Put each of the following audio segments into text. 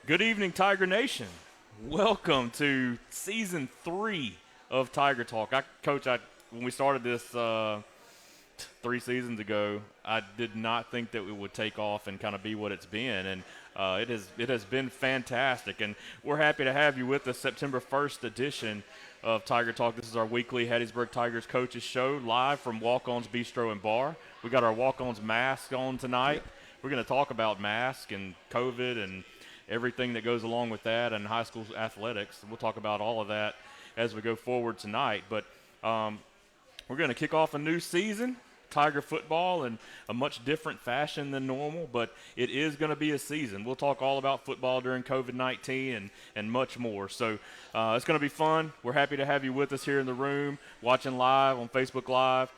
Good evening, Tiger Nation. Welcome to season 3 of Tiger Talk. Coach, when we started this 3 seasons ago, I did not think that it would take off and kind of be what it's been, and it has been fantastic. And we're happy to have you with us. September 1st edition of Tiger Talk. This is our weekly Hattiesburg Tigers coaches show live from Walk-On's Bistro and Bar. We got our Walk-On's mask on tonight. We're going to talk about mask and COVID and everything that goes along with that and high school athletics. We'll talk about all of that as we go forward tonight. But we're going to kick off a new season, Tiger football, in a much different fashion than normal, but it is going to be a season. We'll talk all about football during COVID-19 and much more. So it's going to be fun. We're happy to have you with us here in the room, watching live on Facebook Live.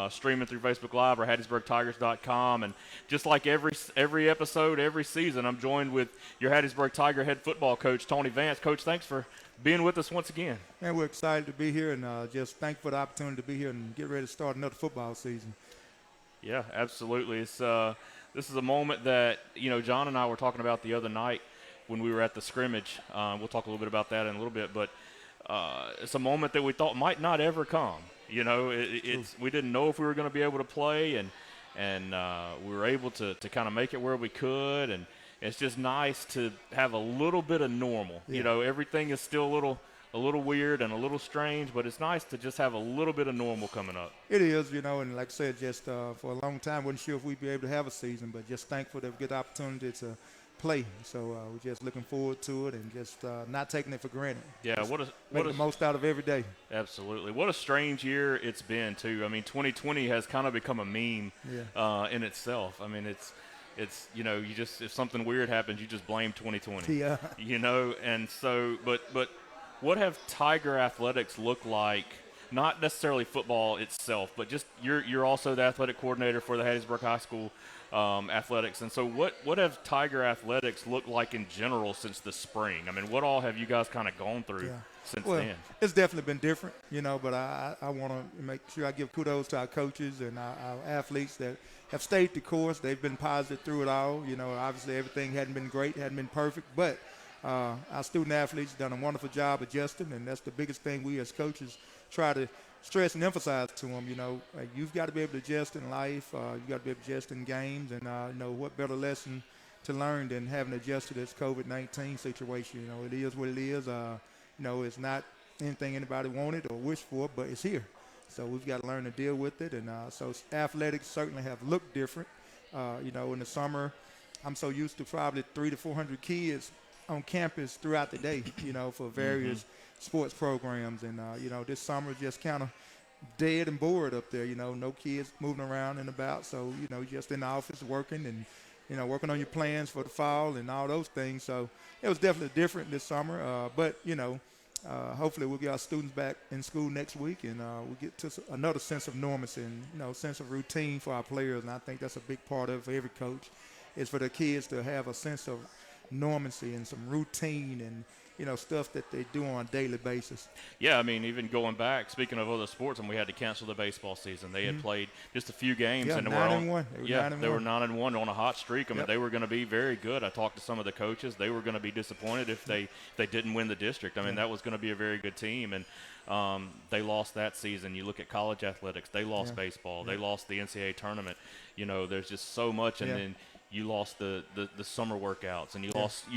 Streaming through Facebook Live or HattiesburgTigers.com. And just like every episode, every season, I'm joined with your Hattiesburg Tiger head football coach, Tony Vance. Coach, thanks for being with us once again. Man, we're excited to be here and just thankful for the opportunity to be here and get ready to start another football season. Yeah, absolutely. This is a moment that, John and I were talking about the other night when we were at the scrimmage. We'll talk a little bit about that in a little bit, but it's a moment that we thought might not ever come. We didn't know if we were going to be able to play, and we were able to kind of make it where we could, and it's just nice to have a little bit of normal. Yeah. Everything is still a little weird and a little strange, but it's nice to just have a little bit of normal coming up. It is, and like I said, just for a long time, wasn't sure if we'd be able to have a season, but just thankful that we get the opportunity to play. So we're just looking forward to it and just not taking it for granted. Yeah, just what make the most out of every day. Absolutely. What a strange year it's been, too. I mean, 2020 has kind of become a meme in itself. I mean, it's you just, if something weird happens, you just blame 2020. Yeah. And so, but what have Tiger athletics looked like? Not necessarily football itself, but just you're also the athletic coordinator for the Hattiesburg High School athletics. And so what have Tiger athletics looked like in general since the spring? I mean, what all have you guys kind of gone through since then? It's definitely been different, but I want to make sure I give kudos to our coaches and our athletes that have stayed the course. They've been positive through it all. Obviously everything hadn't been great, hadn't been perfect, but our student athletes done a wonderful job adjusting, and that's the biggest thing we as coaches try to stress and emphasize to them. You've got to be able to adjust in life. You've got to be able to adjust in games, and what better lesson to learn than having adjusted to this COVID-19 situation. It is what it is. It's not anything anybody wanted or wished for, but it's here. So we've got to learn to deal with it, and so athletics certainly have looked different. In the summer, I'm so used to probably 300 to 400 kids on campus throughout the day, for various sports programs. And, this summer just kind of dead and bored up there, no kids moving around and about. So, just in the office working and, working on your plans for the fall and all those things. So it was definitely different this summer. But, hopefully we'll get our students back in school next week and we'll get to another sense of normalcy and, sense of routine for our players. And I think that's a big part of it for every coach is for the kids to have a sense of normancy and some routine and stuff that they do on a daily basis. Yeah, I mean, even going back, speaking of other sports, and we had to cancel the baseball season. They had played just a few games, and they were 9-1 on a hot streak. I mean, they were going to be very good. I talked to some of the coaches; they were going to be disappointed if they didn't win the district. I mean, that was going to be a very good team, and they lost that season. You look at college athletics; they lost baseball, they lost the NCAA tournament. There's just so much, and then you lost the summer workouts, and you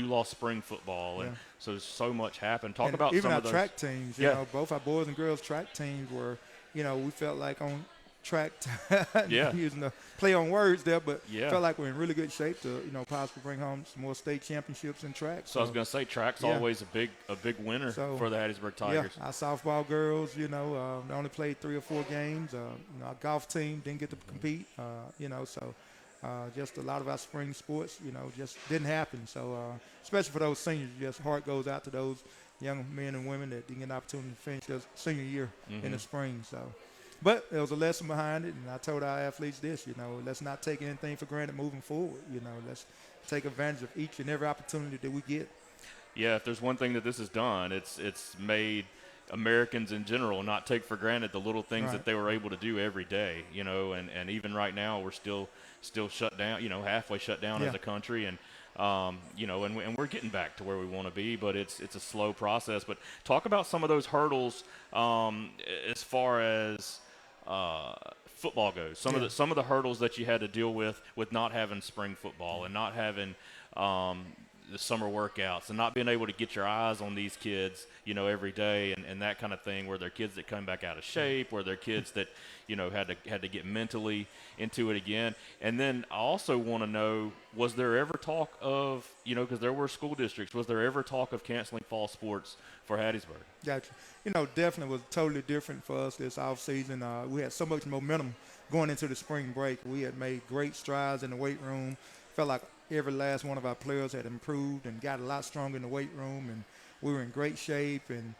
lost spring football, and so much happened. Talk about even some our of those track teams. Both our boys and girls track teams were, we felt like on track. Using the play on words there, but felt like we're in really good shape to possibly bring home some more state championships in track. So I was going to say, track's always a big winner for the Hattiesburg Tigers. Our softball girls, they only played 3 or 4 games. Our golf team didn't get to compete. So. Just a lot of our spring sports, just didn't happen. So, especially for those seniors, just heart goes out to those young men and women that didn't get an opportunity to finish their senior year in the spring. So, but there was a lesson behind it, and I told our athletes this, let's not take anything for granted moving forward. Let's take advantage of each and every opportunity that we get. Yeah, if there's one thing that this has done, it's made Americans in general not take for granted the little things that they were able to do every day, and even right now we're still shut down, halfway shut down as a country, and and we're getting back to where we want to be, but it's a slow process. But talk about some of those hurdles as far as football goes. Some of the hurdles that you had to deal with not having spring football and not having the summer workouts and not being able to get your eyes on these kids, every day and that kind of thing, where they're kids that come back out of shape, where they're kids that, had to get mentally into it again. And then I also want to know, was there ever talk of, because there were school districts, was there ever talk of canceling fall sports for Hattiesburg? Gotcha. Definitely was totally different for us this off season. We had so much momentum going into the spring break. We had made great strides in the weight room. Felt like every last one of our players had improved and got a lot stronger in the weight room, and we were in great shape and,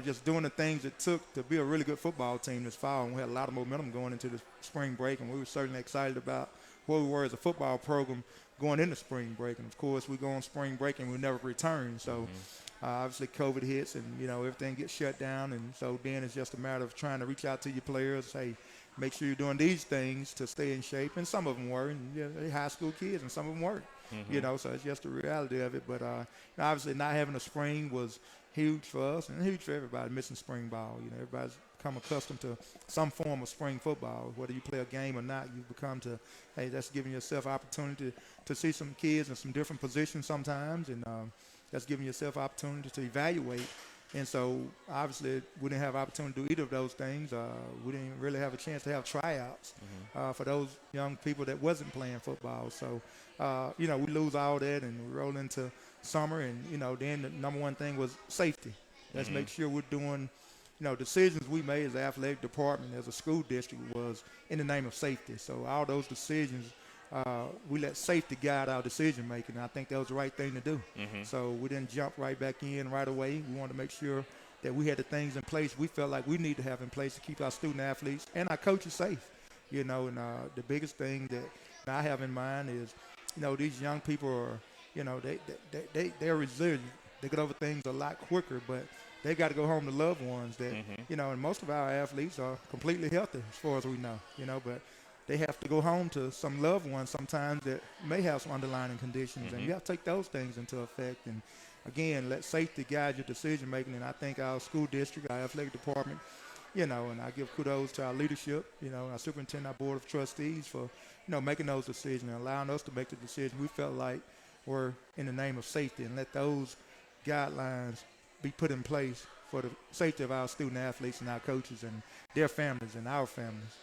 just doing the things it took to be a really good football team this fall. And we had a lot of momentum going into the spring break, and we were certainly excited about where we were as a football program going into spring break. And, of course, we go on spring break and we never return. So, obviously, COVID hits and, everything gets shut down. And so then it's just a matter of trying to reach out to your players, hey, make sure you're doing these things to stay in shape. And some of them were, and they're high school kids, and some of them weren't. So it's just the reality of it. But obviously not having a spring was huge for us and huge for everybody missing spring ball. Everybody's become accustomed to some form of spring football. Whether you play a game or not, you become to, hey, that's giving yourself opportunity to see some kids in some different positions sometimes, and that's giving yourself opportunity to evaluate. And so, obviously, we didn't have opportunity to do either of those things. We didn't really have a chance to have tryouts for those young people that wasn't playing football. So, we lose all that and we roll into summer. And, then the number one thing was safety. Let's make sure we're doing, decisions we made as an athletic department, as a school district, was in the name of safety. So, all those decisions, we let safety guide our decision making. I think that was the right thing to do. So we didn't jump right back in right away. We wanted to make sure that we had the things in place we felt like we need to have in place to keep our student athletes and our coaches safe. And the biggest thing that I have in mind is, these young people are, they're resilient. They get over things a lot quicker, but they got to go home to loved ones that, and most of our athletes are completely healthy as far as we know, but they have to go home to some loved ones sometimes that may have some underlying conditions, and you have to take those things into effect. And, again, let safety guide your decision-making. And I think our school district, our athletic department, and I give kudos to our leadership, our superintendent, our board of trustees for, making those decisions and allowing us to make the decision we felt like were in the name of safety, and let those guidelines be put in place for the safety of our student-athletes and our coaches and their families and our families.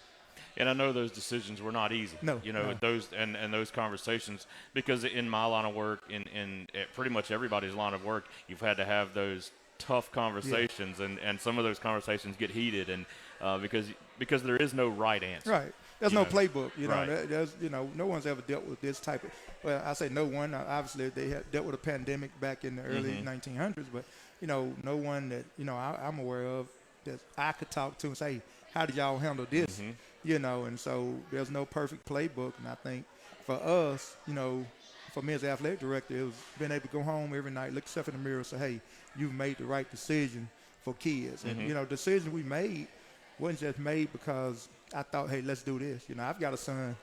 And I know those decisions were not easy. No. Those and those conversations, because in my line of work, in pretty much everybody's line of work, you've had to have those tough conversations, and some of those conversations get heated, and because there is no right answer. Right. There's no playbook. Right. There's no one's ever dealt with this type of. Well, I say no one. Obviously, they had dealt with a pandemic back in the early 1900s, but no one that I'm aware of that I could talk to and say, how did y'all handle this? And so there's no perfect playbook. And I think for us, for me as the athletic director, it was being able to go home every night, look yourself in the mirror and say, hey, you've made the right decision for kids. And, decisions we made wasn't just made because I thought, hey, let's do this. I've got a son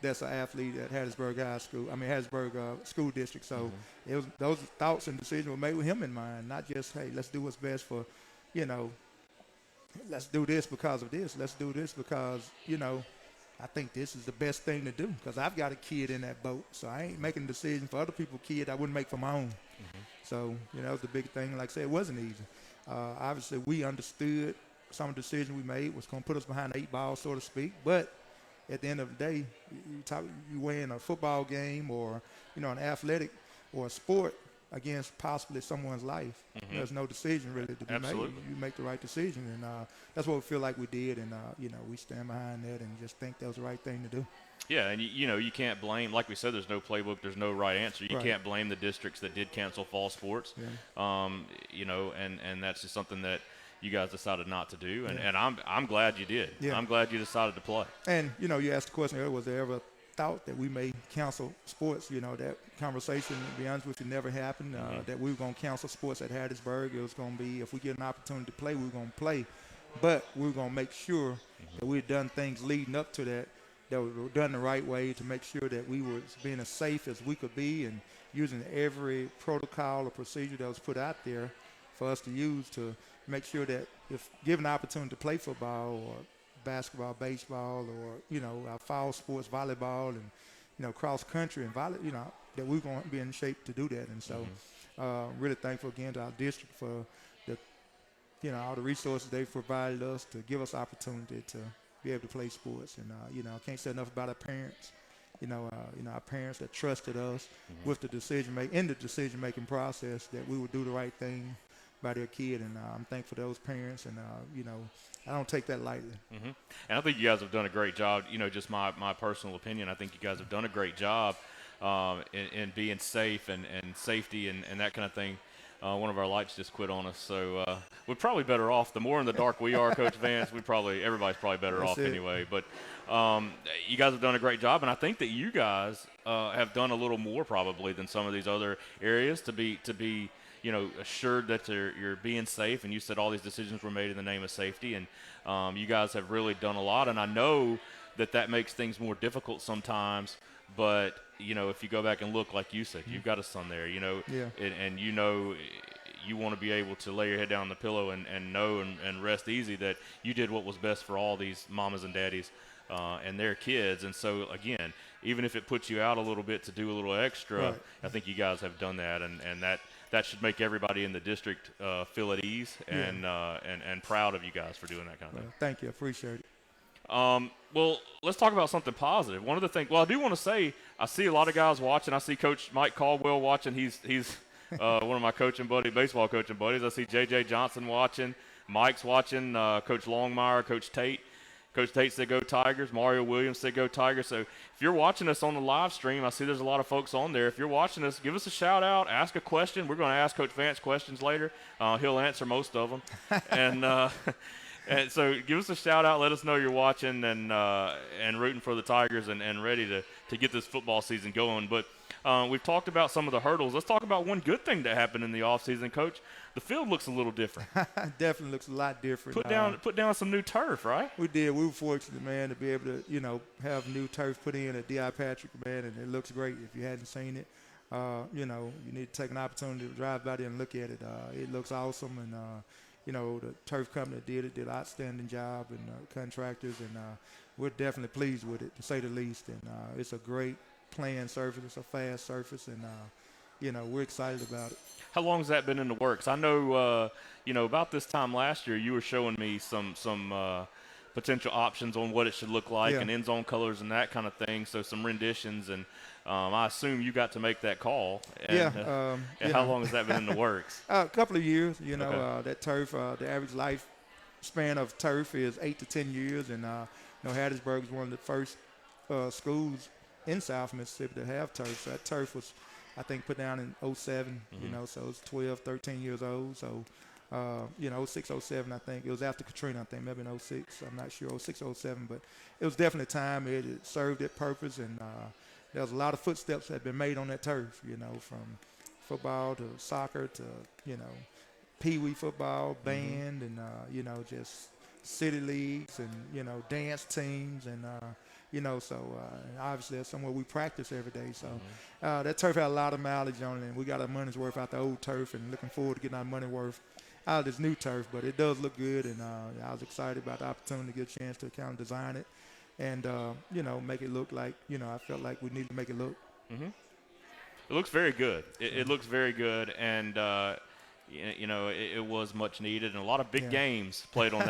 that's an athlete at Hattiesburg School District. So it was those thoughts and decisions were made with him in mind, not just, hey, let's do what's best for, let's do this because of this. Let's do this because, I think this is the best thing to do because I've got a kid in that boat. So I ain't making a decision for other people's kid I wouldn't make for my own. So, that was the big thing. Like I said, it wasn't easy. Obviously, we understood some of the decisions we made was going to put us behind the 8 ball, so to speak. But at the end of the day, you weigh a football game or, an athletic or a sport against possibly someone's life. There's no decision really to be made. You make the right decision, and that's what we feel like we did, and we stand behind that and just think that was the right thing to do. Yeah, and you can't blame, like we said, there's no playbook, there's no right answer. You Right. can't blame the districts that did cancel fall sports. And that's just something that you guys decided not to do, and I'm glad you did. Yeah. I'm glad you decided to play. And, you asked the question earlier, was there ever thought that we may cancel sports? That conversation, to be honest with you, never happened, that we were going to cancel sports at Hattiesburg. It was going to be, if we get an opportunity to play, we were going to play. But we were going to make sure that we had done things leading up to that were done the right way to make sure that we were being as safe as we could be and using every protocol or procedure that was put out there for us to use to make sure that if given the opportunity to play football or basketball, baseball, or, you know, our fall sports, volleyball, and, you know, cross country and you know, that we're going to be in shape to do that. And so really thankful again to our district for the, you know, all the resources they've provided us to give us opportunity to be able to play sports. And, you know, I can't say enough about our parents. You know, our parents that trusted us with the decision-making process that we would do the right thing by their kid. And I'm thankful for those parents. And, you know, I don't take that lightly. And I think you guys have done a great job. You know, just my personal opinion, I think you guys have done a great job in being safe and safety and that kind of thing. One of our lights just quit on us, so we're probably better off. The more in the dark we are, Coach Vance, everybody's probably better off anyway. But you guys have done a great job, and I think that you guys have done a little more probably than some of these other areas to be you know, assured that you're being safe. And you said all these decisions were made in the name of safety, and you guys have really done a lot. And I know that makes things more difficult sometimes, but you know, if you go back and look, like you said, you've got a son there, you know, and you know, you want to be able to lay your head down on the pillow and know and rest easy that you did what was best for all these mamas and daddies and their kids. And so, again, even if it puts you out a little bit to do a little extra, I think you guys have done that, and that should make everybody in the district feel at ease and proud of you guys for doing that kind of thing. Thank you. I appreciate it. Well, let's talk about something positive. One of the things, well, I do want to say, I see a lot of guys watching. I see Coach Mike Caldwell watching. He's one of my baseball coaching buddies. I see J.J. Johnson watching. Mike's watching. Coach Longmire, Coach Tate. Coach Tate said go Tigers. Mario Williams said go Tigers. So if you're watching us on the live stream, I see there's a lot of folks on there. If you're watching us, give us a shout out, ask a question. We're going to ask Coach Vance questions later. He'll answer most of them. And so give us a shout out. Let us know you're watching and rooting for the Tigers and ready to get this football season going. But we've talked about some of the hurdles. Let's talk about one good thing that happened in the offseason, Coach. The field looks a little different. Definitely looks a lot different. Put down some new turf, right? We did. We were fortunate, man, to be able to, you know, have new turf put in at D.I. Patrick, man, and it looks great. If you hadn't seen it, you know, you need to take an opportunity to drive by there and look at it. It looks awesome, and you know, the turf company did an outstanding job, and contractors, and we're definitely pleased with it, to say the least. And it's a great playing surface. It's a fast surface, and you know, we're excited about it. How long has that been in the works? I know, you know, about this time last year, you were showing me some potential options on what it should look like and end zone colors and that kind of thing. So some renditions, and I assume you got to make that call. And, and how long has that been in the works? A couple of years. You know, that turf, the average lifespan of turf is 8 to 10 years, and you know, Hattiesburg is one of the first schools in South Mississippi to have turf. So that turf was, I think, put down in 07, you know, so it's 12, 13 years old. So, you know, 06, 07, I think. It was after Katrina, I think, maybe in 06. I'm not sure, 06, 07. But it was definitely time. It served its purpose, and there was a lot of footsteps that had been made on that turf, you know, from football to soccer to, you know, pee-wee football, band, and, you know, just city leagues and, you know, dance teams, and, you know, so obviously that's somewhere we practice every day. So that turf had a lot of mileage on it, and we got our money's worth out the old turf, and looking forward to getting our money worth out of this new turf. But it does look good, and I was excited about the opportunity to get a chance to kind of design it and, you know, make it look like, you know, I felt like we needed to make it look. It looks very good. It looks very good, and you know, it was much needed, and a lot of big games played on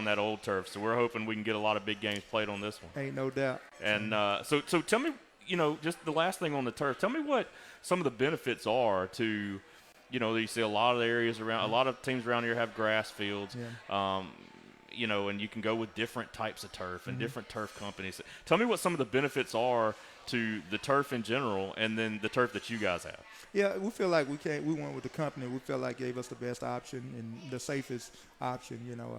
that old turf. So we're hoping we can get a lot of big games played on this one. Ain't no doubt. And so tell me, you know, just the last thing on the turf. Tell me what some of the benefits are to, you know, you see a lot of areas around, a lot of teams around here have grass fields. You know, and you can go with different types of turf and different turf companies. Tell me what some of the benefits are to the turf in general, and then the turf that you guys have. Yeah, we feel like we went with the company we feel like gave us the best option and the safest option, you know,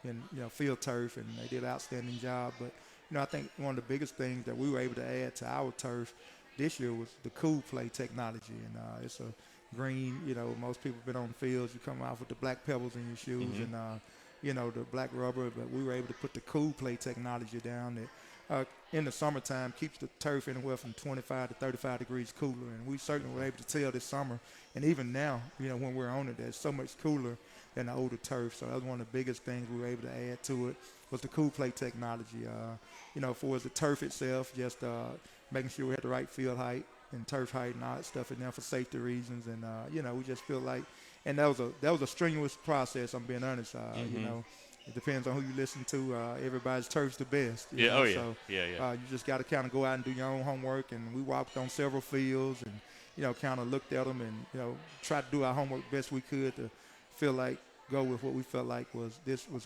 in, you know, field turf, and they did an outstanding job. But, you know, I think one of the biggest things that we were able to add to our turf this year was the Cool Play technology, and it's a green, you know, most people have been on fields, you come out with the black pebbles in your shoes and, you know, the black rubber, but we were able to put the Cool Play technology down that in the summertime keeps the turf anywhere from 25 to 35 degrees cooler. And we certainly were able to tell this summer, and even now, when we're on it, that it's so much cooler than the older turf. So that was one of the biggest things we were able to add to it was the cool play technology. For the turf itself, just making sure we had the right field height and turf height and all that stuff in there for safety reasons. And, we just feel like, and that was a strenuous process, I'm being honest. It depends on who you listen to. Everybody's turf's the best. Yeah, know? oh yeah, So, yeah. You just got to kind of go out and do your own homework. And we walked on several fields and, kind of looked at them and, tried to do our homework best we could to feel like go with what we felt like was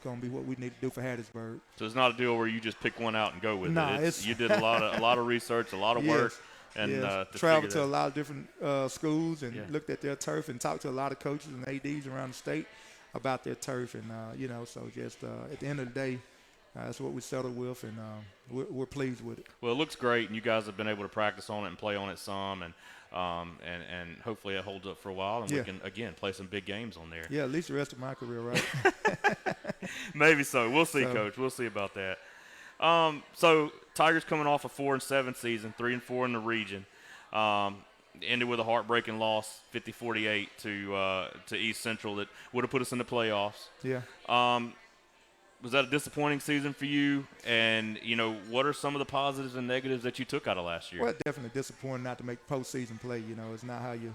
going to be what we need to do for Hattiesburg. So it's not a deal where you just pick one out and go with it. You did a lot of research, a lot of work. And traveled to a lot of different schools and looked at their turf and talked to a lot of coaches and ADs around the state about their turf. And, so just at the end of the day, that's what we settled with, and we're pleased with it. Well, it looks great, and you guys have been able to practice on it and play on it some, and hopefully it holds up for a while, and we can, again, play some big games on there. Yeah, at least the rest of my career, right? Maybe so. We'll see, Coach. We'll see about that. So Tigers coming off a 4-7 season, 3-4 in the region. Ended with a heartbreaking loss, 50-48 to East Central that would have put us in the playoffs. Yeah. Was that a disappointing season for you? And, what are some of the positives and negatives that you took out of last year? Well, definitely disappointing not to make postseason play. It's not how you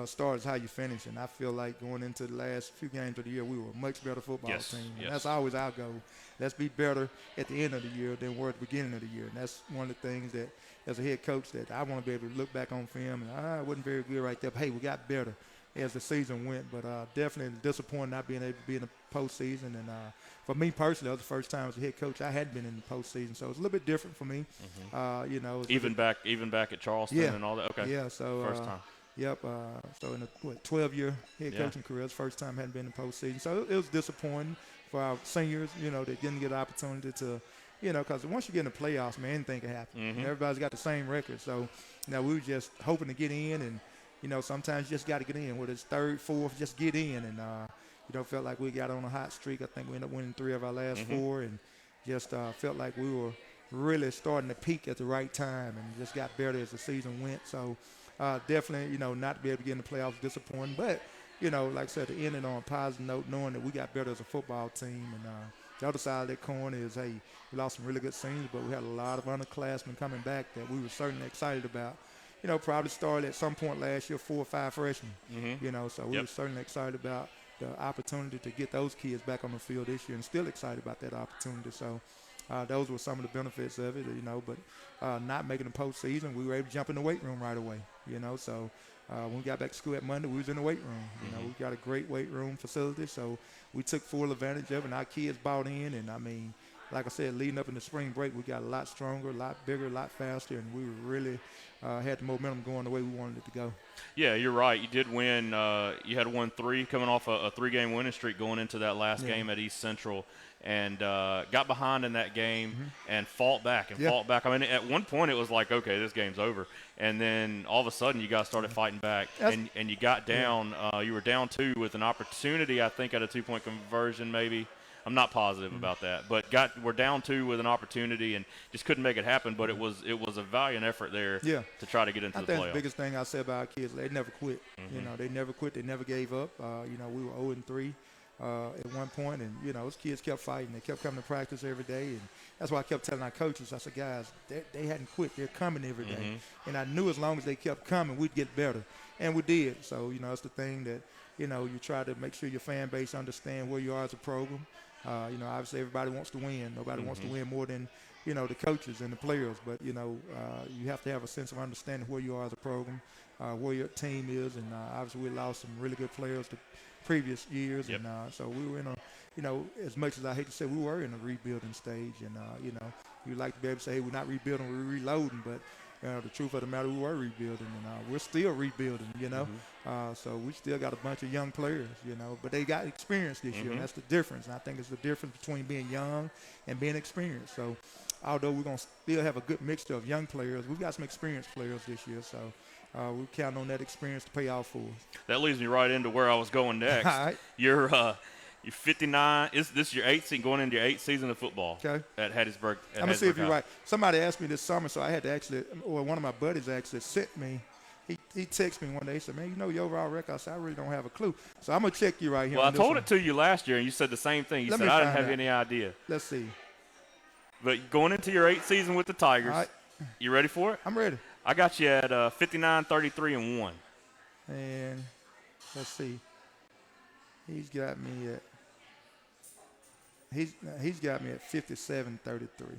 start, it's how you finish. And I feel like going into the last few games of the year, we were a much better football team. And that's always our goal. Let's be better at the end of the year than we were at the beginning of the year. And that's one of the things that, as a head coach, that I want to be able to look back on film and, it wasn't very good right there. But, hey, we got better as the season went. But definitely disappointed not being able to be in the postseason. And for me personally, that was the first time as a head coach I hadn't been in the postseason. So it's a little bit different for me. Even back at Charleston and all that? Okay. Yeah, so first time. Yep. So in a 12-year head coaching career, it's the first time I hadn't been in the postseason. So it was disappointing for our seniors, that didn't get an opportunity to, because once you get in the playoffs, man, anything can happen. Mm-hmm. Everybody's got the same record. So, we were just hoping to get in, and, sometimes you just got to get in. Whether it's third, fourth, just get in. And, felt like we got on a hot streak. I think we ended up winning 3 of our last 4, and just felt like we were really starting to peak at the right time and just got better as the season went. So, definitely, not to be able to get in the playoffs disappointing. But, like I said, to end it on a positive note, knowing that we got better as a football team. And the other side of that coin is, hey, we lost some really good seniors, but we had a lot of underclassmen coming back that we were certainly excited about. Probably started at some point last year 4 or 5 freshmen. Mm-hmm. So we were certainly excited about the opportunity to get those kids back on the field this year and still excited about that opportunity. So those were some of the benefits of it, but not making the postseason, we were able to jump in the weight room right away, So when we got back to school at Monday, we was in the weight room. We got a great weight room facility, so we took full advantage of it, and our kids bought in. And, like I said, leading up in the spring break, we got a lot stronger, a lot bigger, a lot faster, and we really had the momentum going the way we wanted it to go. Yeah, you're right. You did win. You had won 3 coming off a 3-game winning streak going into that last game at East Central, and got behind in that game and fought back. I mean, at one point it was like, okay, this game's over. And then all of a sudden you guys started fighting back, and you got down. You were down 2 with an opportunity, I think, at a 2-point conversion maybe. I'm not positive about that, but we're down 2 with an opportunity and just couldn't make it happen. But it was a valiant effort there to try to get into the playoffs. I think the biggest thing I say about our kids, they never quit. They never quit. They never gave up. We were 0-3 at one point, and those kids kept fighting. They kept coming to practice every day, and that's why I kept telling our coaches. I said, guys, they hadn't quit. They're coming every day, and I knew as long as they kept coming, we'd get better, and we did. So it's the thing that you try to make sure your fan base understand where you are as a program. Obviously everybody wants to win. Nobody wants to win more than, the coaches and the players. But, you have to have a sense of understanding where you are as a program, where your team is. And obviously we lost some really good players the previous years. Yep. And so we were in as much as I hate to say, we were in a rebuilding stage. And, you'd like to be able to say, hey, we're not rebuilding, we're reloading. But, the truth of the matter, we were rebuilding, and we're still rebuilding, So we still got a bunch of young players, but they got experience this year, and that's the difference. And I think it's the difference between being young and being experienced. So although we're going to still have a good mixture of young players, we've got some experienced players this year. So we count on that experience to pay off for us. That leads me right into where I was going next. All right. Your You're 59. This is your 8th season, going into your 8th season of football Okay. at Hattiesburg. I'm gonna see if you're right. Somebody asked me this summer, so I had to actually, or one of my buddies actually sent me. He texted me one day. He said, "Man, you know your overall record." I said, "I really don't have a clue." So I'm gonna check you right here. Well, I on this told one. it to you last year, and you said the same thing. You Let said me I didn't find have out. any idea. Let's see. But going into your 8th season with the Tigers, All right. you ready for it? I'm ready. I got you at 59, 33, and 1. And let's see. He's got me at. He's got me at 57-33.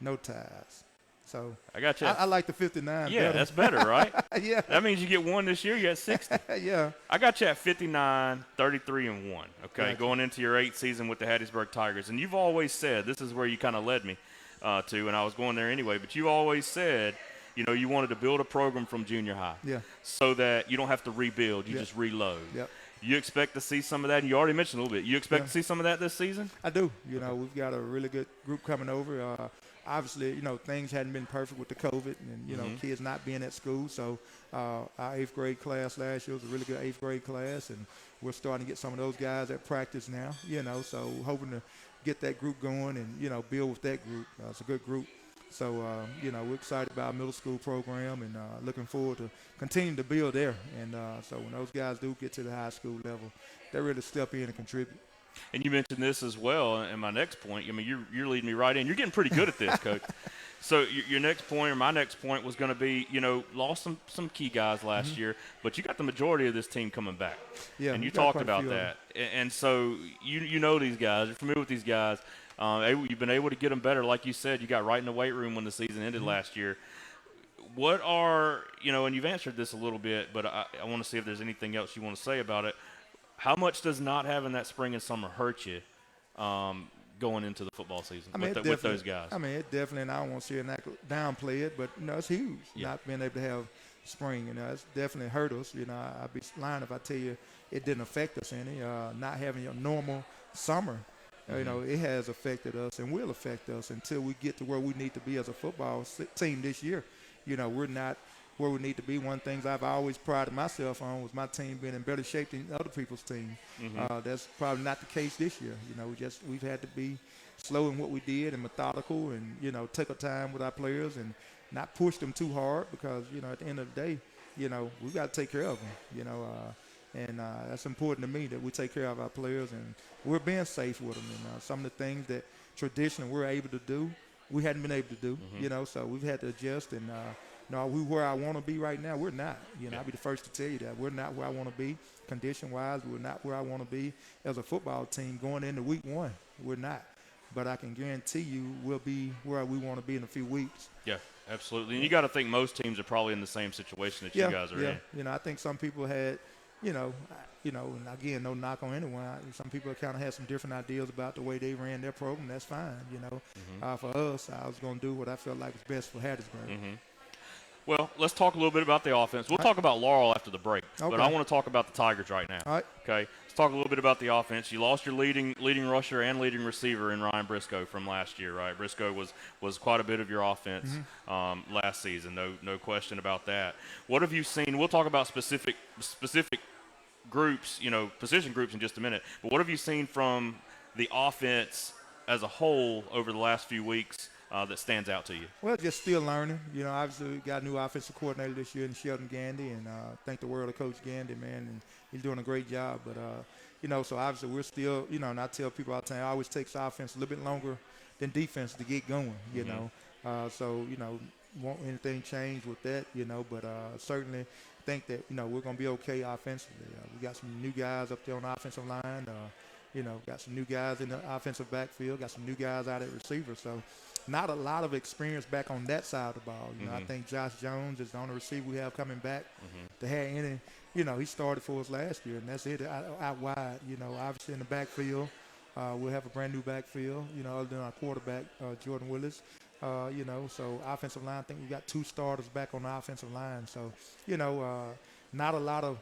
No ties. So I got you. I like the 59. Yeah, better. that's better, right? Yeah. That means you get 1 this year. You got 60. Yeah. I got you at 59, 33, and 1. Okay, Gotcha. going into your 8th season with the Hattiesburg Tigers. And you've always said, this is where you kind of led me to, and I was going there anyway, but you always said, you know, you wanted to build a program from junior high. Yeah. So that you don't have to rebuild, you Yep. just reload. Yep. You expect to see some of that, and you already mentioned a little bit. You expect to see some of that this season? I do. You know, we've got a really good group coming over. Obviously, you know, things hadn't been perfect with the COVID and, you know, kids not being at school. So our 8th grade class last year was a really good 8th grade class, and we're starting to get some of those guys at practice now, you know, so hoping to get that group going and, you know, build with that group. It's a good group. So, you know, we're excited about our middle school program and looking forward to continuing to build there. And so when those guys do get to the high school level, they really step in and contribute. And you mentioned this as well, and my next point, I mean, you're leading me right in. You're getting pretty good at this, Coach. So your next point, or my next point, was going to be, you know, lost some key guys last year, but you got the majority of this team coming back. Yeah, and you we got talked quite a about few of that. And so you know these guys. You're familiar with these guys. You've been able to get them better. Like you said, you got right in the weight room when the season ended last year. What are, you know, and you've answered this a little bit, but I want to see if there's anything else you want to say about it. How much does not having that spring and summer hurt you going into the football season with those guys? I mean, it definitely, and I don't want to see it downplay it, but, you know, it's huge not being able to have spring. You know, it's definitely hurt us. You know, I'd be lying if I tell you it didn't affect us any. Not having a normal summer, you know, it has affected us and will affect us until we get to where we need to be as a football team this year. You know, we're not where we need to be. One of the things I've always prided myself on was my team being in better shape than other people's team. That's probably not the case this year. You know, we've had to be slow in what we did and methodical and, you know, take our time with our players and not push them too hard because, you know, at the end of the day, you know, we've got to take care of them, you know, and that's important to me that we take care of our players and we're being safe with them. And some of the things that traditionally we're able to do, we hadn't been able to do, you know, so we've had to adjust and, no, we where I want to be right now. We're not. You know, I'll be the first to tell you that. We're not where I want to be condition-wise. We're not where I want to be as a football team going into week 1. We're not. But I can guarantee you we'll be where we want to be in a few weeks. Yeah, absolutely. And you got to think most teams are probably in the same situation that you guys are in. You know, I think some people had, you know, and again, no knock on anyone. Some people kind of had some different ideas about the way they ran their program. That's fine, you know. For us, I was going to do what I felt like was best for Hattiesburg. Well, let's talk a little bit about the offense. We'll talk about Laurel after the break, but I want to talk about the Tigers right now. All right. Okay, let's talk a little bit about the offense. You lost your leading rusher and leading receiver in Ryan Briscoe from last year, right? Briscoe was quite a bit of your offense last season, no question about that. What have you seen? We'll talk about specific groups, you know, position groups in just a minute. But what have you seen from the offense as a whole over the last few weeks that stands out to you? Well, just still learning. You know, obviously we got a new offensive coordinator this year in Sheldon Gandy, and thank the world of Coach Gandy, man, and he's doing a great job. But, you know, so obviously we're still, you know, and I tell people all the time, it always takes offense a little bit longer than defense to get going, you know. So, you know, won't anything change with that, you know, but certainly think that, you know, we're going to be okay offensively. We got some new guys up there on the offensive line. You know, got some new guys in the offensive backfield, got some new guys out at receiver. So not a lot of experience back on that side of the ball. You know, I think Josh Jones is the only receiver we have coming back to have any, you know, he started for us last year, and that's it out wide. You know, obviously in the backfield, we'll have a brand new backfield, you know, other than our quarterback, Jordan Willis. You know, so offensive line, I think we got 2 starters back on the offensive line. So, you know, not a lot of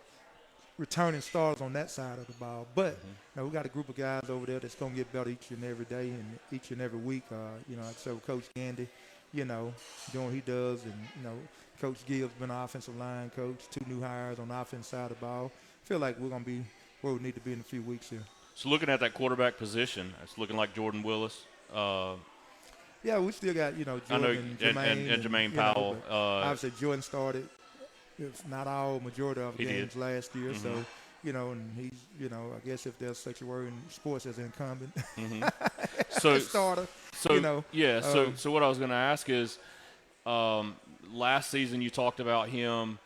returning starters on that side of the ball. But, you know, we got a group of guys over there that's going to get better each and every day and each and every week. You know, like I said, with Coach Gandy, you know, doing what he does. And, you know, Coach Gibbs been our offensive line coach, 2 new hires on the offensive side of the ball. I feel like we're going to be where we need to be in a few weeks here. So looking at that quarterback position, it's looking like Jordan Willis. Yeah, we still got, I know, Jordan and Jermaine. and Jermaine you know, Powell. but obviously, Jordan started, if not all, majority of He games did. last year. Mhm. So, and he's, I guess if there's such a word in sports as incumbent, So, starter, so you know. yeah. So, um, so what I was going to ask is, last season you talked about him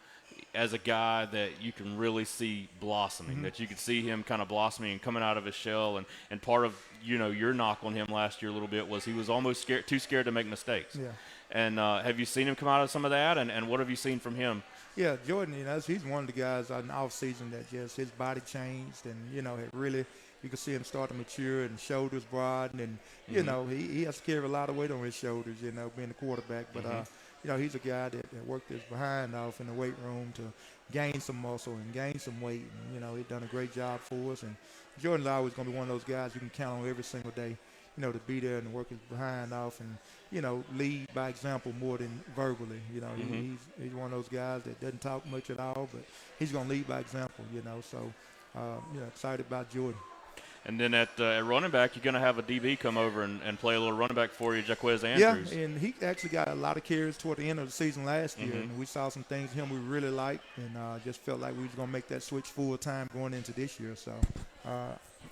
as a guy that you can really see blossoming, that you could see him kind of blossoming and coming out of his shell. And part of, your knock on him last year a little bit was he was almost too scared to make mistakes. Yeah. And have you seen him come out of some of that? And what have you seen from him? Yeah, Jordan, he's one of the guys in the offseason that just his body changed and, had really, you could see him start to mature and shoulders broaden and, he has to carry a lot of weight on his shoulders, being a quarterback. But, he's a guy that worked his behind off in the weight room to gain some muscle and gain some weight. And, he's done a great job for us. And Jordan's always going to be one of those guys you can count on every single day, to be there and work his behind off and, lead by example more than verbally. He's one of those guys that doesn't talk much at all, but he's going to lead by example, So, excited about Jordan. And then at running back, you're going to have a DB come over and play a little running back for you, Jaquez Andrews. Yeah, and he actually got a lot of carries toward the end of the season last year, and we saw some things in him we really liked, and just felt like we was going to make that switch full time going into this year. So,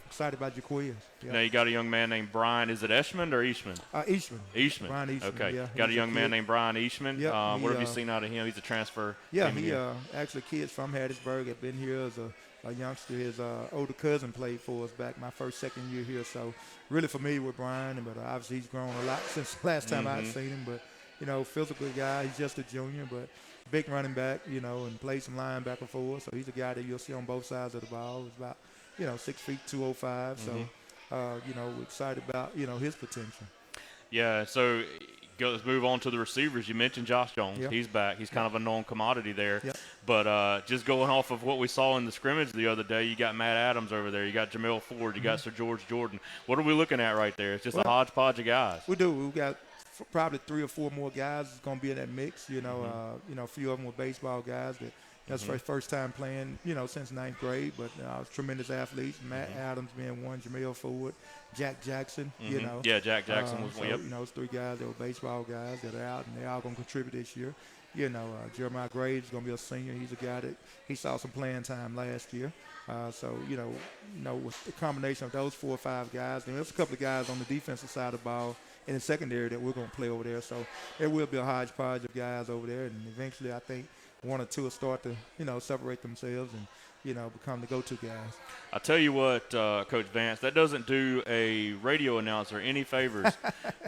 excited about Jaquez. Yeah. Now you got a young man named Brian. Is it Eastman or Eastman? Eastman. Eastman. Brian Eastman. Okay. Yeah, Got a young man named Brian Eastman. Yep, What have you seen out of him? He's a transfer. Yeah, he actually kids from Hattiesburg have been here as a youngster. His older cousin played for us back my second year here. So really familiar with Brian, but obviously he's grown a lot since last time I'd seen him. But physical guy. He's just a junior, but big running back. And plays some linebacker for us. So he's a guy that you'll see on both sides of the ball. He's about 6 feet 205. So we're excited about his potential. Yeah. So let's move on to the receivers. You mentioned Josh Jones. Yep. He's back. He's kind of a known commodity there. Yep. But just going off of what we saw in the scrimmage the other day, you got Matt Adams over there. You got Jamel Ford. You got Sir George Jordan. What are we looking at right there? It's just a hodgepodge of guys. We do. We've got probably 3 or 4 more guys that's going to be in that mix. A few of them were baseball guys that that's first time playing, since 9th grade. But tremendous athletes. Matt Adams being one, Jamel Ford, Jack Jackson. Yeah, Jack Jackson was one. Yep. Those 3 guys that were baseball guys that are out, and they're all going to contribute this year. Jeremiah Graves is going to be a senior. He's a guy that he saw some playing time last year. With the combination of those 4 or 5 guys, and there's a couple of guys on the defensive side of the ball in the secondary that we're going to play over there. So there will be a hodgepodge of guys over there, and eventually I think 1 or 2 will start to, separate themselves and, become the go-to guys. I tell you what, Coach Vance, that doesn't do a radio announcer any favors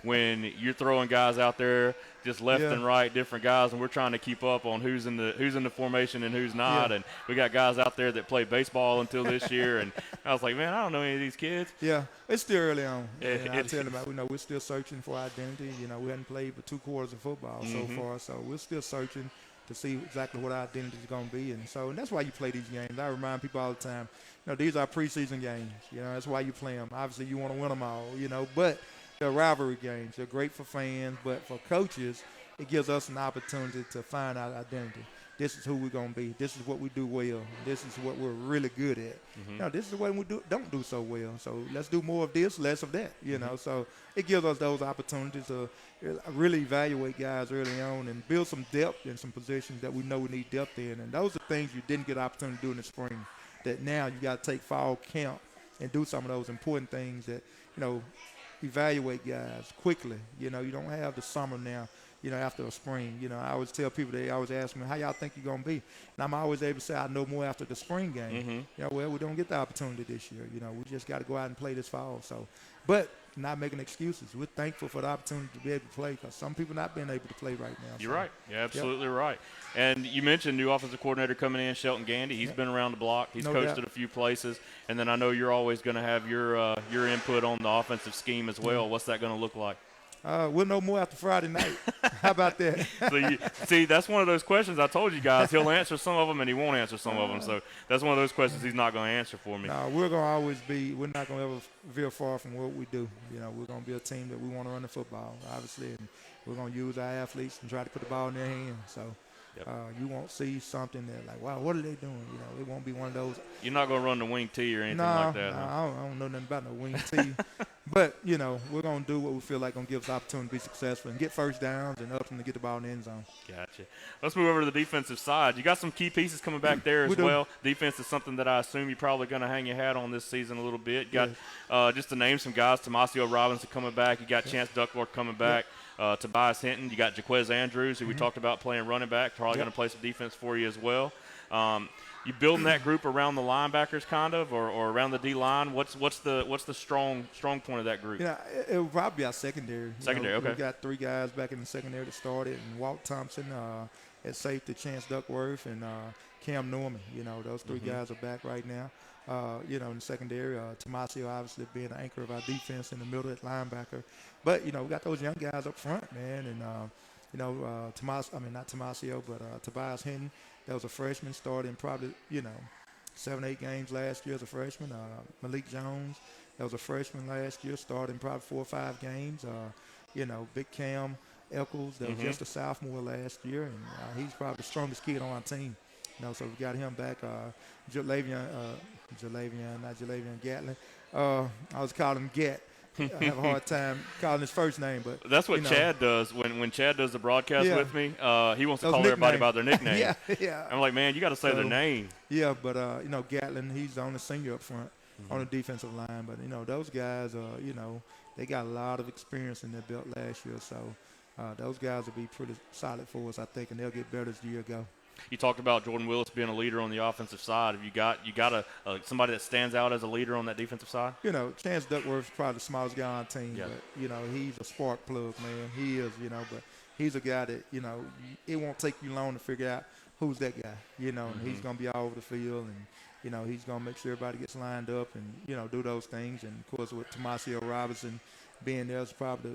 when you're throwing guys out there just left and right, different guys, and we're trying to keep up on who's in the formation and who's not. And we got guys out there that played baseball until this year, and I was like, man, I don't know any of these kids. Yeah, it's still early on. Yeah, I tell them, we're still searching for identity. We hadn't played but 2 quarters of football so far, so we're still searching to see exactly what our identity is going to be. And that's why you play these games. I remind people all the time, these are preseason games. That's why you play them. Obviously, you want to win them all, but they're rivalry games. They're great for fans, but for coaches, it gives us an opportunity to find our identity. This is who we're going to be. This is what we do well. This is what we're really good at. This is what we don't do so well. So let's do more of this, less of that, So it gives us those opportunities to really evaluate guys early on and build some depth in some positions that we know we need depth in. And those are things you didn't get an opportunity to do in the spring that now you got to take fall camp and do some of those important things that, evaluate guys quickly. You don't have the summer now. After the spring, I always tell people, they always ask me, how y'all think you're going to be? And I'm always able to say, I know more after the spring game. Well, we don't get the opportunity this year. We just got to go out and play this fall. So, but not making excuses. We're thankful for the opportunity to be able to play because some people not being able to play right now. You're right. You're absolutely right. And you mentioned new offensive coordinator coming in, Shelton Gandy. He's been around the block. He's coached at a few places. And then I know you're always going to have your input on the offensive scheme as well. What's that going to look like? We'll know more after Friday night. How about that? See, that's one of those questions I told you guys. He'll answer some of them and he won't answer some of them. So that's one of those questions he's not going to answer for me. No, we're going to always be – we're not going to ever veer far from what we do. We're going to be a team that we want to run the football, obviously, and we're going to use our athletes and try to put the ball in their hands. So Yep. You won't see something that like, wow, what are they doing? You know, it won't be one of those. You're not going to run the wing tee or anything No, like that, no, huh? I don't know nothing about no wing tee. But, you know, we're going to do what we feel like going to give us opportunity to be successful and get first downs and up and to get the ball in the end zone. Gotcha. Let's move over to the defensive side. You got some key pieces coming back there as We do. well. Defense is something that I assume you're probably going to hang your hat on this season a little bit. You got just to name some guys, Tomasio Robinson coming back. You got Chance Duckworth coming back. Tobias Hinton. You got Jaquez Andrews, who we talked about playing running back. Probably going to play some defense for you as well. You building that group around the linebackers, kind of, or around the D line. What's the strong point of that group? Yeah, it will probably be our secondary. Secondary, okay. We got 3 guys back in the secondary that started, and Walt Thompson at safety, Chance Duckworth, and Cam Norman. You know, those 3 guys are back right now. You know, in the secondary, Tomasio obviously being the anchor of our defense in the middle at linebacker. But, you know, we got those young guys up front, man, and you know, not Tomasio, but Tobias Hinton. That was a freshman, starting probably, you know, 7, 8 games last year as a freshman. Malik Jones, that was a freshman last year, starting probably 4 or 5 games. You know, Big Cam Eccles, that was just a sophomore last year, and he's probably the strongest kid on our team. You know, so we got him back. Jalavian Gatlin. I was calling him Gat. I have a hard time calling his first name, but that's what you know, Chad does when Chad does the broadcast with me. He wants to Those call everybody nicknames. by their nickname. yeah. I'm like, man, you got to say their name. Yeah, but you know, Gatlin, he's the only senior up front on the defensive line. But you know, those guys, you know, they got a lot of experience in their belt last year, so those guys will be pretty solid for us, I think, and they'll get better as the year go. You talked about Jordan Willis being a leader on the offensive side. Have you got somebody that stands out as a leader on that defensive side? You know, Chance Duckworth's probably the smallest guy on our team, Yeah. but, you know, he's a spark plug, man. He is, you know, but he's a guy that, you know, it won't take you long to figure out who's that guy, you know, and he's going to be all over the field, and, you know, he's going to make sure everybody gets lined up and, you know, do those things. And, of course, with Tomasio Robinson being there is probably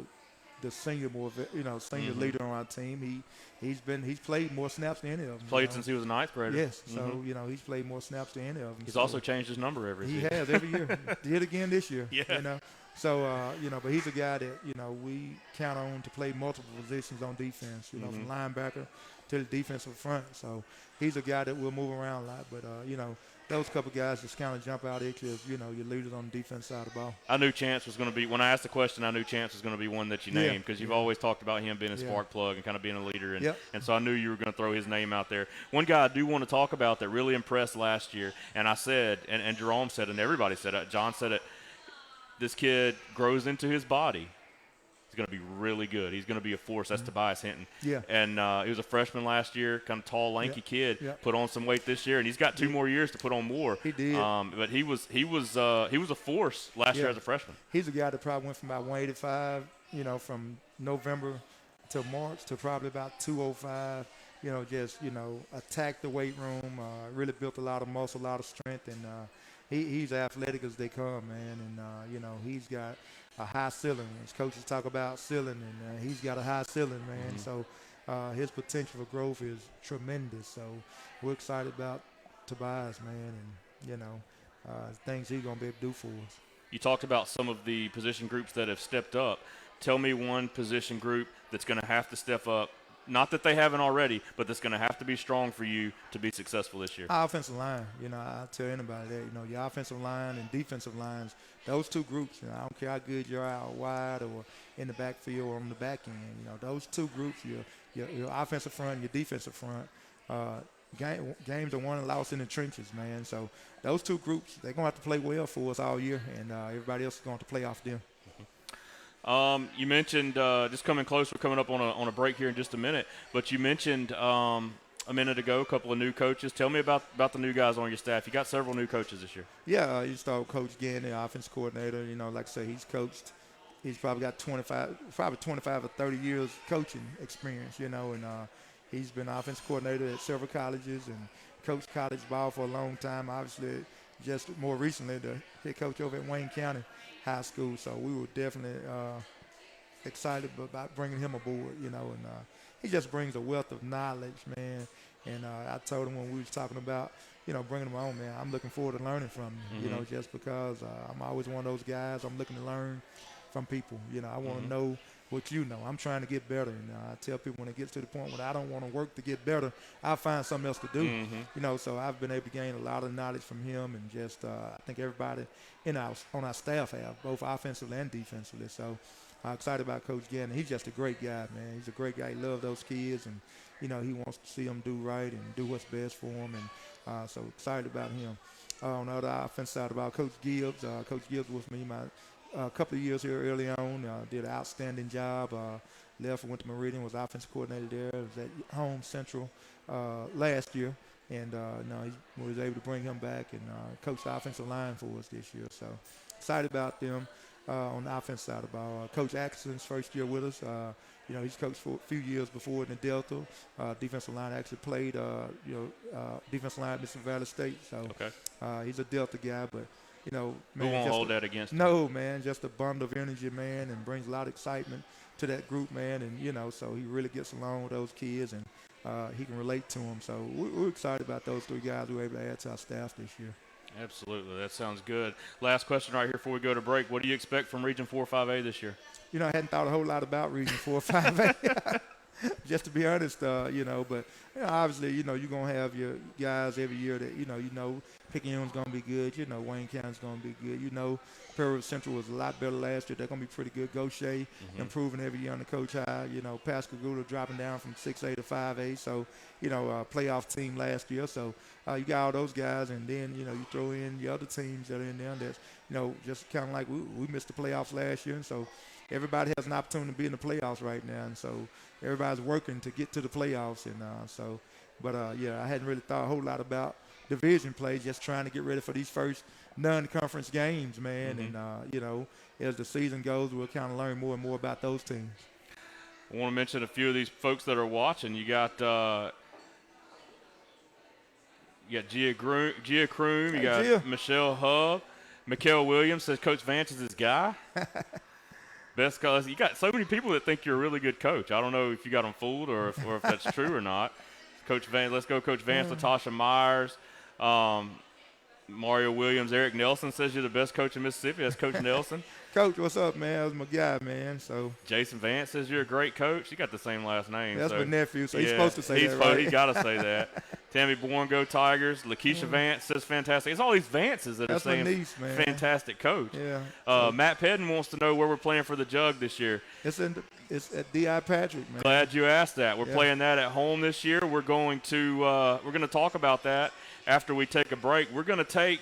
the senior leader on our team. He's played more snaps than any of them. Played since he was a 9th grader. Yes, so you know he's played more snaps than any of them. He's also changed his number every He season. has every year. Did again this year. Yeah. You know, so you know, but he's a guy that you know we count on to play multiple positions on defense. You know, from linebacker to the defensive front. So he's a guy that will move around a lot. But you know, those couple guys just kind of jump out at you as, you know, your leaders on the defense side of the ball. I knew Chance was going to be, when I asked the question, I knew Chance was going to be one that you named because you've always talked about him being a spark plug and kind of being a leader. And so I knew you were going to throw his name out there. One guy I do want to talk about that really impressed last year, and I said, and Jerome said, and everybody said it, John said it, this kid grows into his body. He's going to be really good. He's going to be a force. That's Tobias Hinton. Yeah. And he was a freshman last year, kind of tall, lanky kid. Yeah. Put on some weight this year, and he's got 2 more years to put on more. He did. But he was a force last year as a freshman. He's a guy that probably went from about 185, you know, from November to March to probably about 205. You know, just, you know, attacked the weight room, really built a lot of muscle, a lot of strength, and he's athletic as they come, man. And, you know, he's got a high ceiling. As coaches talk about ceiling, and he's got a high ceiling, man. So his potential for growth is tremendous. So we're excited about Tobias, man, and, you know, things he's going to be able to do for us. You talked about some of the position groups that have stepped up. Tell me one position group that's going to have to step up. Not that they haven't already, but that's going to have to be strong for you to be successful this year. Our offensive line, you know, I tell anybody that, you know, your offensive line and defensive lines, those 2 groups, you know, I don't care how good you are out wide or in the backfield or on the back end, you know, those 2 groups, your offensive front and your defensive front, games are won and lost in the trenches, man. So those 2 groups, they're going to have to play well for us all year, and everybody else is going to play off them. You mentioned just coming close. We're coming up on a break here in just a minute. But you mentioned a minute ago a couple of new coaches. Tell me about the new guys on your staff. You got several new coaches this year. Yeah, you start with Coach Gann, the offense coordinator. You know, like I say, he's coached. He's probably got 25 or 30 years coaching experience. You know, and he's been offense coordinator at several colleges and coached college ball for a long time. Obviously, just more recently, the head coach over at Wayne County High School. So we were definitely excited about bringing him aboard, you know, and he just brings a wealth of knowledge, man. And I told him when we was talking about, you know, bringing him on, man, I'm looking forward to learning from him, you know, just because I'm always one of those guys. I'm looking to learn from people. You know, I want to know what you know. I'm trying to get better, and I tell people when it gets to the point when I don't want to work to get better, I'll find something else to do. You know, so I've been able to gain a lot of knowledge from him, and just I think everybody on our staff have, both offensively and defensively. So I'm excited about Coach Gannon. He's just a great guy, man. He's a great guy. He loves those kids, and you know, he wants to see them do right and do what's best for them, and so excited about him. On the other offense side, about Coach Gibbs. Coach Gibbs was with me a couple of years here early on. Did an outstanding job. Left and went to Meridian, was offensive coordinator there. Was at Home Central last year, and he was able to bring him back and coach the offensive line for us this year. So excited about them. On the offense side, about Coach Atkinson's first year with us. You know, he's coached for a few years before in the Delta. Defensive line, actually played, defensive line at Mississippi Valley State. So he's a Delta guy, but, you know, man, we won't hold that against him. No, man, just a bundle of energy, man, and brings a lot of excitement to that group, man. And, you know, so he really gets along with those kids, and he can relate to them. So we're excited about those three guys we were able to add to our staff this year. Absolutely. That sounds good. Last question right here before we go to break. What do you expect from Region 4-5A this year? You know, I hadn't thought a whole lot about Region 4-5A, just to be honest, you know. But, you know, obviously, you know, you're going to have your guys every year that, you know, Picayune's going to be good. You know, Wayne County's going to be good. You know, Pearl River Central was a lot better last year. They're going to be pretty good. Gaucher improving every year under Coach High. You know, Pascagoula dropping down from 6A to 5A. So, you know, playoff team last year. So, you got all those guys, and then, you know, you throw in the other teams that are in there that's, you know, just kind of like we missed the playoffs last year. And so everybody has an opportunity to be in the playoffs right now. And so everybody's working to get to the playoffs. And I hadn't really thought a whole lot about division play, just trying to get ready for these first non-conference games, man. And, you know, as the season goes, we'll kind of learn more and more about those teams. I want to mention a few of these folks that are watching. You got Gia Kroom, you got Gia. Michelle Hub. Mikael Williams says Coach Vance is his guy. Best cause you got so many people that think you're a really good coach. I don't know if you got them fooled or if that's true or not. Coach Vance, let's go, Coach Vance. Latasha Myers, Mario Williams, Eric Nelson says you're the best coach in Mississippi. That's Coach Nelson. Coach, what's up, man? That's my guy, man. So Jason Vance says you're a great coach. You got the same last name. That's so, my nephew, so he's supposed to say that, right? He's got to say that. Tammy Bourne, go Tigers. Lakeisha Vance says fantastic. It's all these Vances that That's are saying my niece, man. Fantastic coach. Yeah. Matt Pedden wants to know where we're playing for the Jug this year. It's at D.I. Patrick, man. Glad you asked that. We're playing that at home this year. We're going to talk about that after we take a break. We're going to take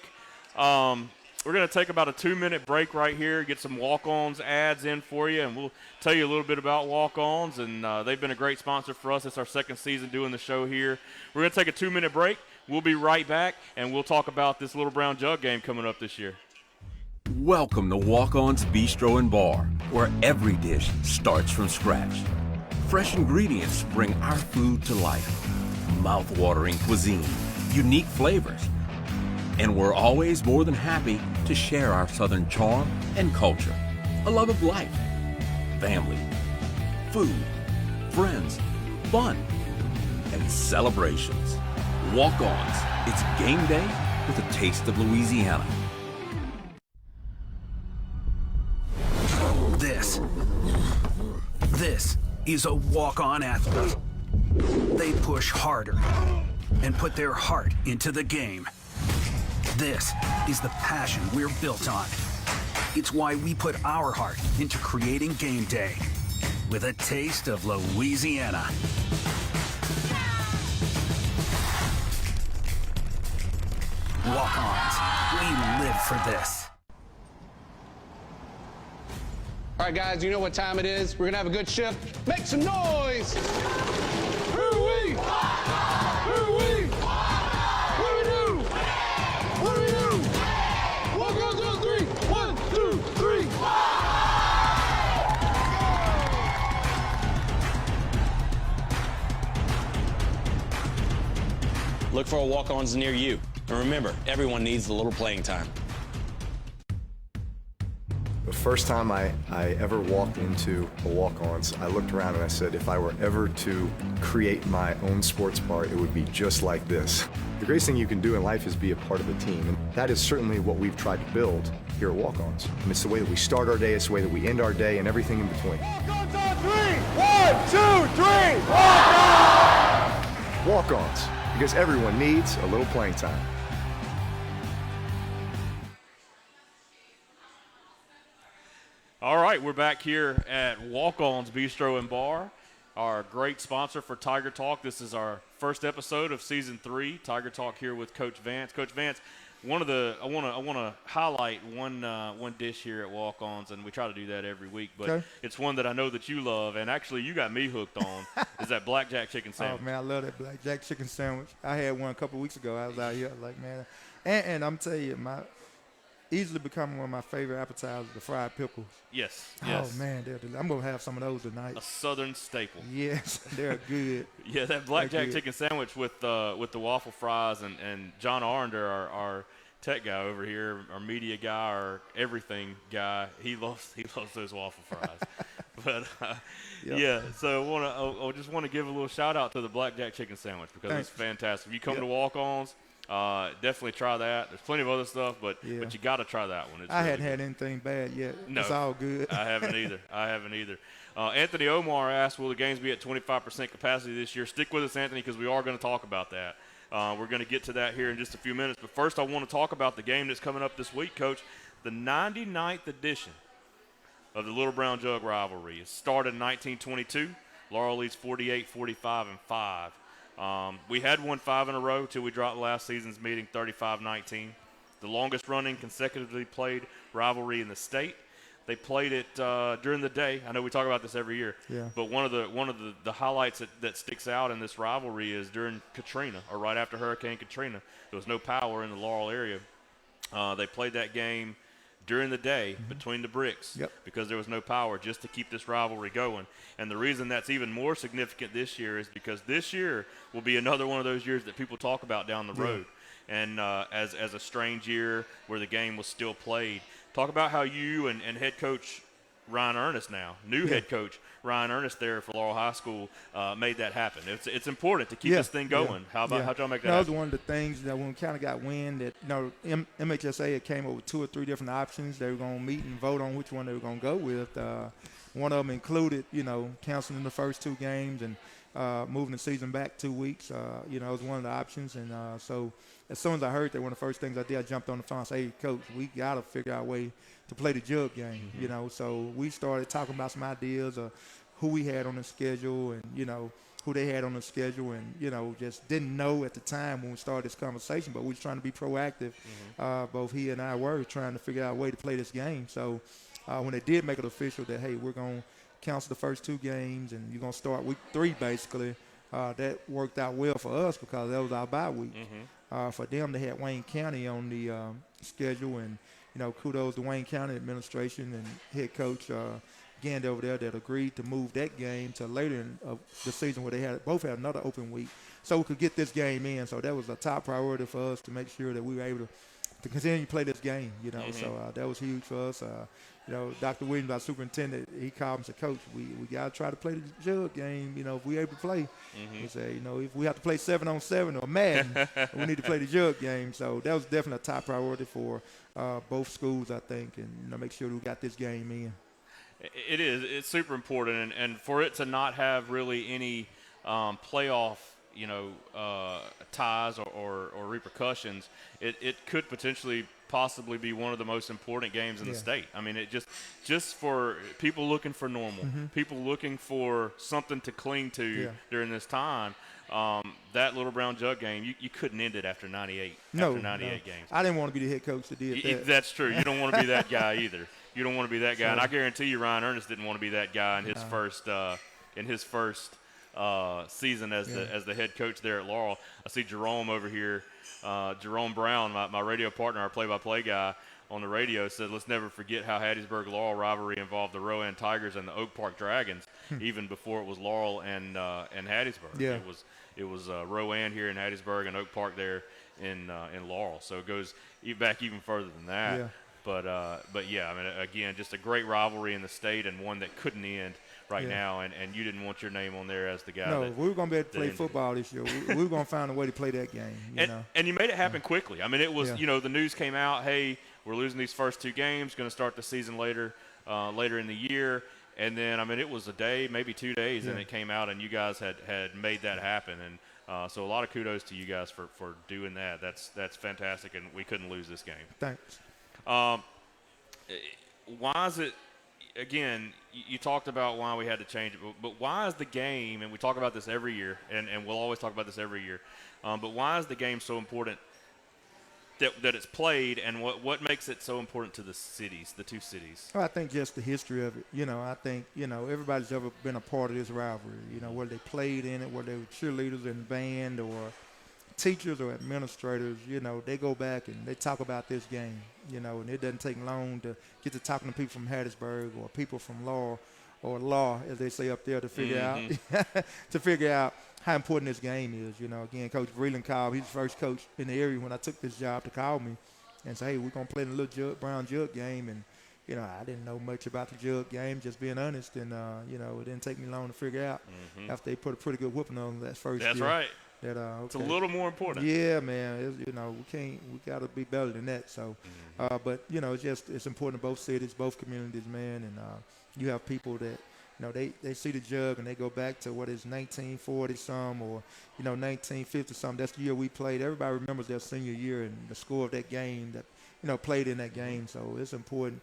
about a 2-minute break right here, get some walk-ons ads in for you, and we'll tell you a little bit about walk-ons. And they've been a great sponsor for us. It's our second season doing the show here. We're going to take a 2-minute break. We'll be right back, and we'll talk about this Little Brown Jug game coming up this year. Welcome to Walk-On's Bistro and Bar, where every dish starts from scratch. Fresh ingredients bring our food to life. Mouth-watering cuisine, unique flavors. And we're always more than happy to share our Southern charm and culture, a love of life, family, food, friends, fun, and celebrations. Walk-Ons, it's game day with a taste of Louisiana. This is a walk-on athlete. They push harder and put their heart into the game. This is the passion we're built on. It's why we put our heart into creating game day with a taste of Louisiana. Walk-ons, we live for this. All right, guys, you know what time it is. We're going to have a good shift. Make some noise! Hoo-wee! Hoo-wee! What do we do? What do we do? Walk-ons on 3. 1, 2, 3. Look for walk-ons near you. And remember, everyone needs a little playing time. First time I ever walked into a walk-ons, I looked around and I said, if I were ever to create my own sports bar, it would be just like this. The greatest thing you can do in life is be a part of a team, and that is certainly what we've tried to build here at Walk-Ons. And it's the way that we start our day, it's the way that we end our day, and everything in between. Walk-ons on 3! 1, 2, 3! Walk-ons! Walk-Ons, because everyone needs a little playing time. All right, we're back here at Walk-On's Bistro and Bar, our great sponsor for Tiger Talk. This is our first episode of Season 3, Tiger Talk here with Coach Vance. Coach Vance, I want to highlight one dish here at Walk-On's, and we try to do that every week, but Okay. It's one that I know that you love, and actually you got me hooked on, is that blackjack chicken sandwich. Oh, man, I love that blackjack chicken sandwich. I had one a couple weeks ago. I was out here like, man. And I'm telling you, easily becoming one of my favorite appetizers, the fried pickles. Yes. Oh, man, I'm going to have some of those tonight. A Southern staple. Yes, they're good. Yeah, that blackjack good. chicken sandwich with the waffle fries and John Arnder, our tech guy over here, our media guy, our everything guy, he loves those waffle fries. But Yep. yeah, so I just want to give a little shout out to the blackjack chicken sandwich because Thanks. it's fantastic. If you come Yep. to Walk-Ons, definitely try that. There's plenty of other stuff, but you got to try that one. It's I really hadn't good. had anything bad yet. No. It's all good. I haven't either. Anthony Omar asked, will the games be at 25% capacity this year? Stick with us, Anthony, because we are going to talk about that. We're going to get to that here in just a few minutes. But first, I want to talk about the game that's coming up this week, Coach. The 99th edition of the Little Brown Jug rivalry. It started in 1922. Laurel leads 48-45-5. We had won 5 in a row till we dropped last season's meeting 35-19. The longest running consecutively played rivalry in the state. They played it during the day. I know we talk about this every year. Yeah. But one of the highlights that sticks out in this rivalry is during Katrina, or right after Hurricane Katrina. There was no power in the Laurel area. They played that game during the day between the bricks because there was no power, just to keep this rivalry going. And the reason that's even more significant this year is because this year will be another one of those years that people talk about down the road. And as a strange year where the game was still played. Talk about how you and head coach Ryan Ernest now, new head coach Ryan Ernest there for Laurel High School, made that happen. It's important to keep this thing going. How'd y'all make that That was happen? one of the things that when we kind of got wind that, MHSA had came up with 2 or 3 different options. They were going to meet and vote on which one they were going to go with. One of them included, canceling the first 2 games and moving the season back 2 weeks. It was one of the options. And so as soon as I heard that, one of the first things I did, I jumped on the phone and said, hey, Coach, we got to figure out a way to play the jug game, So we started talking about some ideas of who we had on the schedule and, who they had on the schedule and, just didn't know at the time when we started this conversation, but we was trying to be proactive. Both he and I were trying to figure out a way to play this game. So when they did make it official that, hey, we're going to cancel the first 2 games and you're going to start week 3 basically, that worked out well for us because that was our bye week. For them, they had Wayne County on the schedule, and kudos to Wayne County administration and head coach Gand over there that agreed to move that game to later in the season where they both had another open week, so we could get this game in. So that was a top priority for us to make sure that we were able to continue to play this game. So that was huge for us. Dr. Williams, our superintendent, he called and said, Coach, we got to try to play the jug game, if we're able to play. He said, if we have to play 7-on-7 or Madden, we need to play the jug game. So that was definitely a top priority for both schools, I think, and make sure we got this game in. It is. It's super important. And for it to not have really any playoff, ties or repercussions, it could potentially possibly be one of the most important games in the state. I mean, it just for people looking for normal, people looking for something to cling to during this time. That Little Brown Jug game, you couldn't end it after 98. No, after 98 games. I didn't want to be the head coach that did that. That's true. You don't want to be that guy either. You don't want to be that guy, and I guarantee you, Ryan Ernest didn't want to be that guy in his first season as the head coach there at Laurel. I see Jerome over here. Jerome Brown, my radio partner, our play-by-play guy on the radio, said, let's never forget how Hattiesburg-Laurel rivalry involved the Rowan Tigers and the Oak Park Dragons, even before it was Laurel and Hattiesburg. Yeah. It was Rowan here in Hattiesburg and Oak Park there in Laurel. So it goes back even further than that. Yeah. But yeah, I mean, again, just a great rivalry in the state and one that couldn't end right now. And you didn't want your name on there as the guy. No, that, we were going to be able to play ended. football this year. We were going to find a way to play that game. And you made it happen quickly. I mean, it was, Yeah. the news came out, hey, we're losing these first 2 games, going to start the season later in the year. And then, I mean, it was a day, maybe 2 days, and it came out, and you guys had made that happen. And so a lot of kudos to you guys for doing that. That's fantastic, and we couldn't lose this game. Thanks. Why is it, again, you talked about why we had to change it, but why is the game, and we talk about this every year, and we'll always talk about this every year, but why is the game so important that it's played, and what makes it so important to the cities, the 2 cities? Well, I think just the history of it. I think, everybody's ever been a part of this rivalry. Whether they played in it, whether they were cheerleaders in band or teachers or administrators, they go back and they talk about this game, and it doesn't take long to get to talking to people from Hattiesburg or people from law, as they say up there, to figure out how important this game is. Again, Coach Vreeland called. He's the first coach in the area when I took this job to call me and say, hey, we're going to play in a little brown jug game. And, I didn't know much about the jug game, just being honest. And, it didn't take me long to figure out after they put a pretty good whooping on that first year. That's right. That, It's a little more important. Yeah, man. We got to be better than that. So, but, it's important to both cities, both communities, man. And you have people that, they see the jug and they go back to what is 1940-some or, 1950-some. That's the year we played. Everybody remembers their senior year and the score of that game that, played in that game. So it's important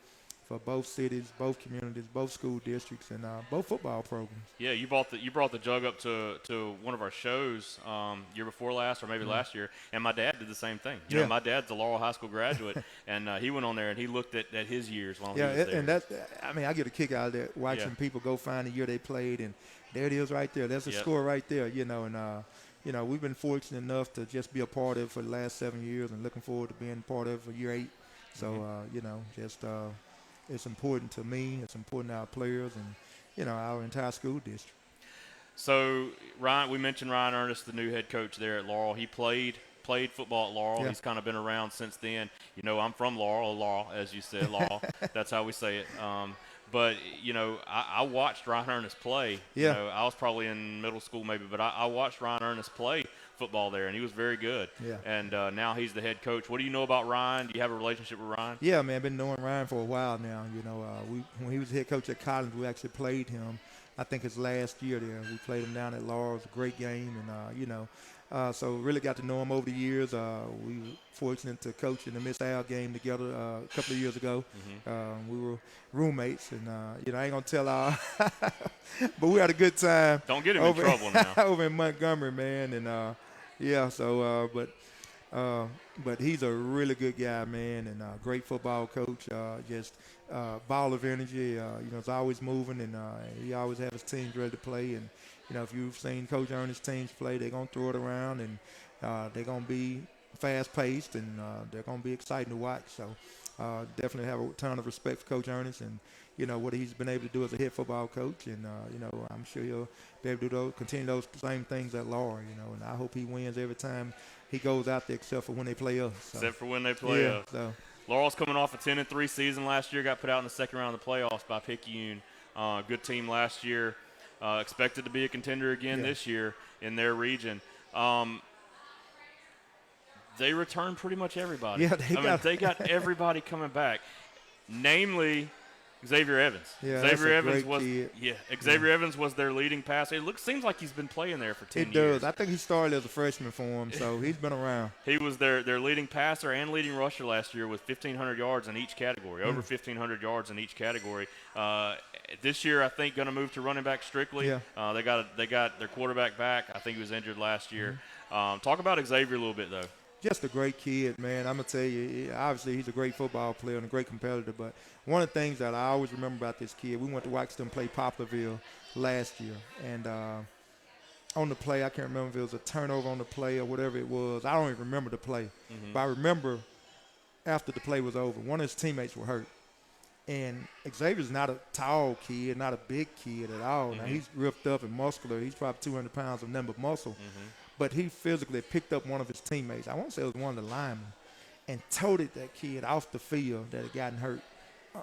for both cities, both communities, both school districts, and both football programs. Yeah, you brought the jug up to one of our shows year before last or maybe last year, and my dad did the same thing. You know, my dad's a Laurel High School graduate, and he went on there and he looked at his years while he was there. And I get a kick out of that, watching people go find the year they played, and there it is right there. That's a score right there, and we've been fortunate enough to just be a part of it for the last 7 years, and looking forward to being part of it for year 8. So, it's important to me. It's important to our players and, our entire school district. So, Ryan, we mentioned Ryan Ernest, the new head coach there at Laurel. He played football at Laurel. Yeah. He's kind of been around since then. I'm from Laurel, as you said, Laurel. That's how we say it. But, I watched Ryan Ernest play. Yeah. I was probably in middle school maybe, but I watched Ryan Ernest play football there, and he was very good. Yeah. And now he's the head coach. What do you know about Ryan? Do you have a relationship with Ryan? Yeah, man, I've been knowing Ryan for a while now. When he was head coach at Collins, we actually played him. I think his last year there. We played him down at Laurel. It was a great game, and, so really got to know him over the years. We were fortunate to coach in the Miss Al game together a couple of years ago. We were roommates, and, I ain't going to tell all. But we had a good time. Don't get him in trouble now. Over in Montgomery, man, and, but he's a really good guy, man, and great football coach. Just ball of energy. He's always moving, and he always has his teams ready to play. And if you've seen Coach Ernest's teams play, they're gonna throw it around, and they're gonna be fast-paced, and they're gonna be exciting to watch. So definitely have a ton of respect for Coach Ernest, and what he's been able to do as a head football coach, and I'm sure he'll be able to continue those same things at Laurel, and I hope he wins every time he goes out there, except for when they play us. So. Except for when they play us. So. Laurel's coming off a 10-3 season last year, got put out in the second round of the playoffs by Picayune. Good team last year. Expected to be a contender again this year in their region. They returned pretty much everybody. Yeah, they got everybody coming back, namely Xavier Evans. Yeah, Xavier Evans was Xavier Evans was their leading passer. Seems like he's been playing there for 10 years. It does. I think he started as a freshman for him, so he's been around. He was their leading passer and leading rusher last year with 1,500 yards in each category, over 1,500 yards in each category. This year, I think, going to move to running back strictly. Yeah. They got their quarterback back. I think he was injured last year. Talk about Xavier a little bit, though. Just a great kid, man. I'm going to tell you, obviously he's a great football player and a great competitor, but one of the things that I always remember about this kid, we went to watch them play Poplarville last year, and on the play, I can't remember if it was a turnover on the play or whatever it was. I don't even remember the play, but I remember after the play was over, one of his teammates were hurt. And Xavier's not a tall kid, not a big kid at all. Now, he's ripped up and muscular. He's probably 200 pounds of nothing but muscle. But he physically picked up one of his teammates. I want to say it was one of the linemen. and toted that kid off the field that had gotten hurt,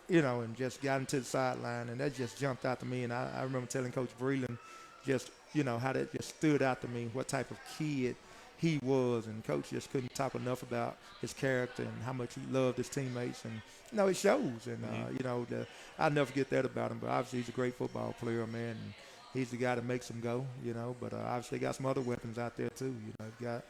and just got into the sideline, and that just jumped out to me. And I remember telling Coach Breland just, how that just stood out to me, what type of kid he was, and Coach just couldn't talk enough about his character and how much he loved his teammates, and it shows. And I'll never forget that about him. But obviously he's a great football player, man. And he's the guy that makes them go, But obviously they got some other weapons out there too. They've got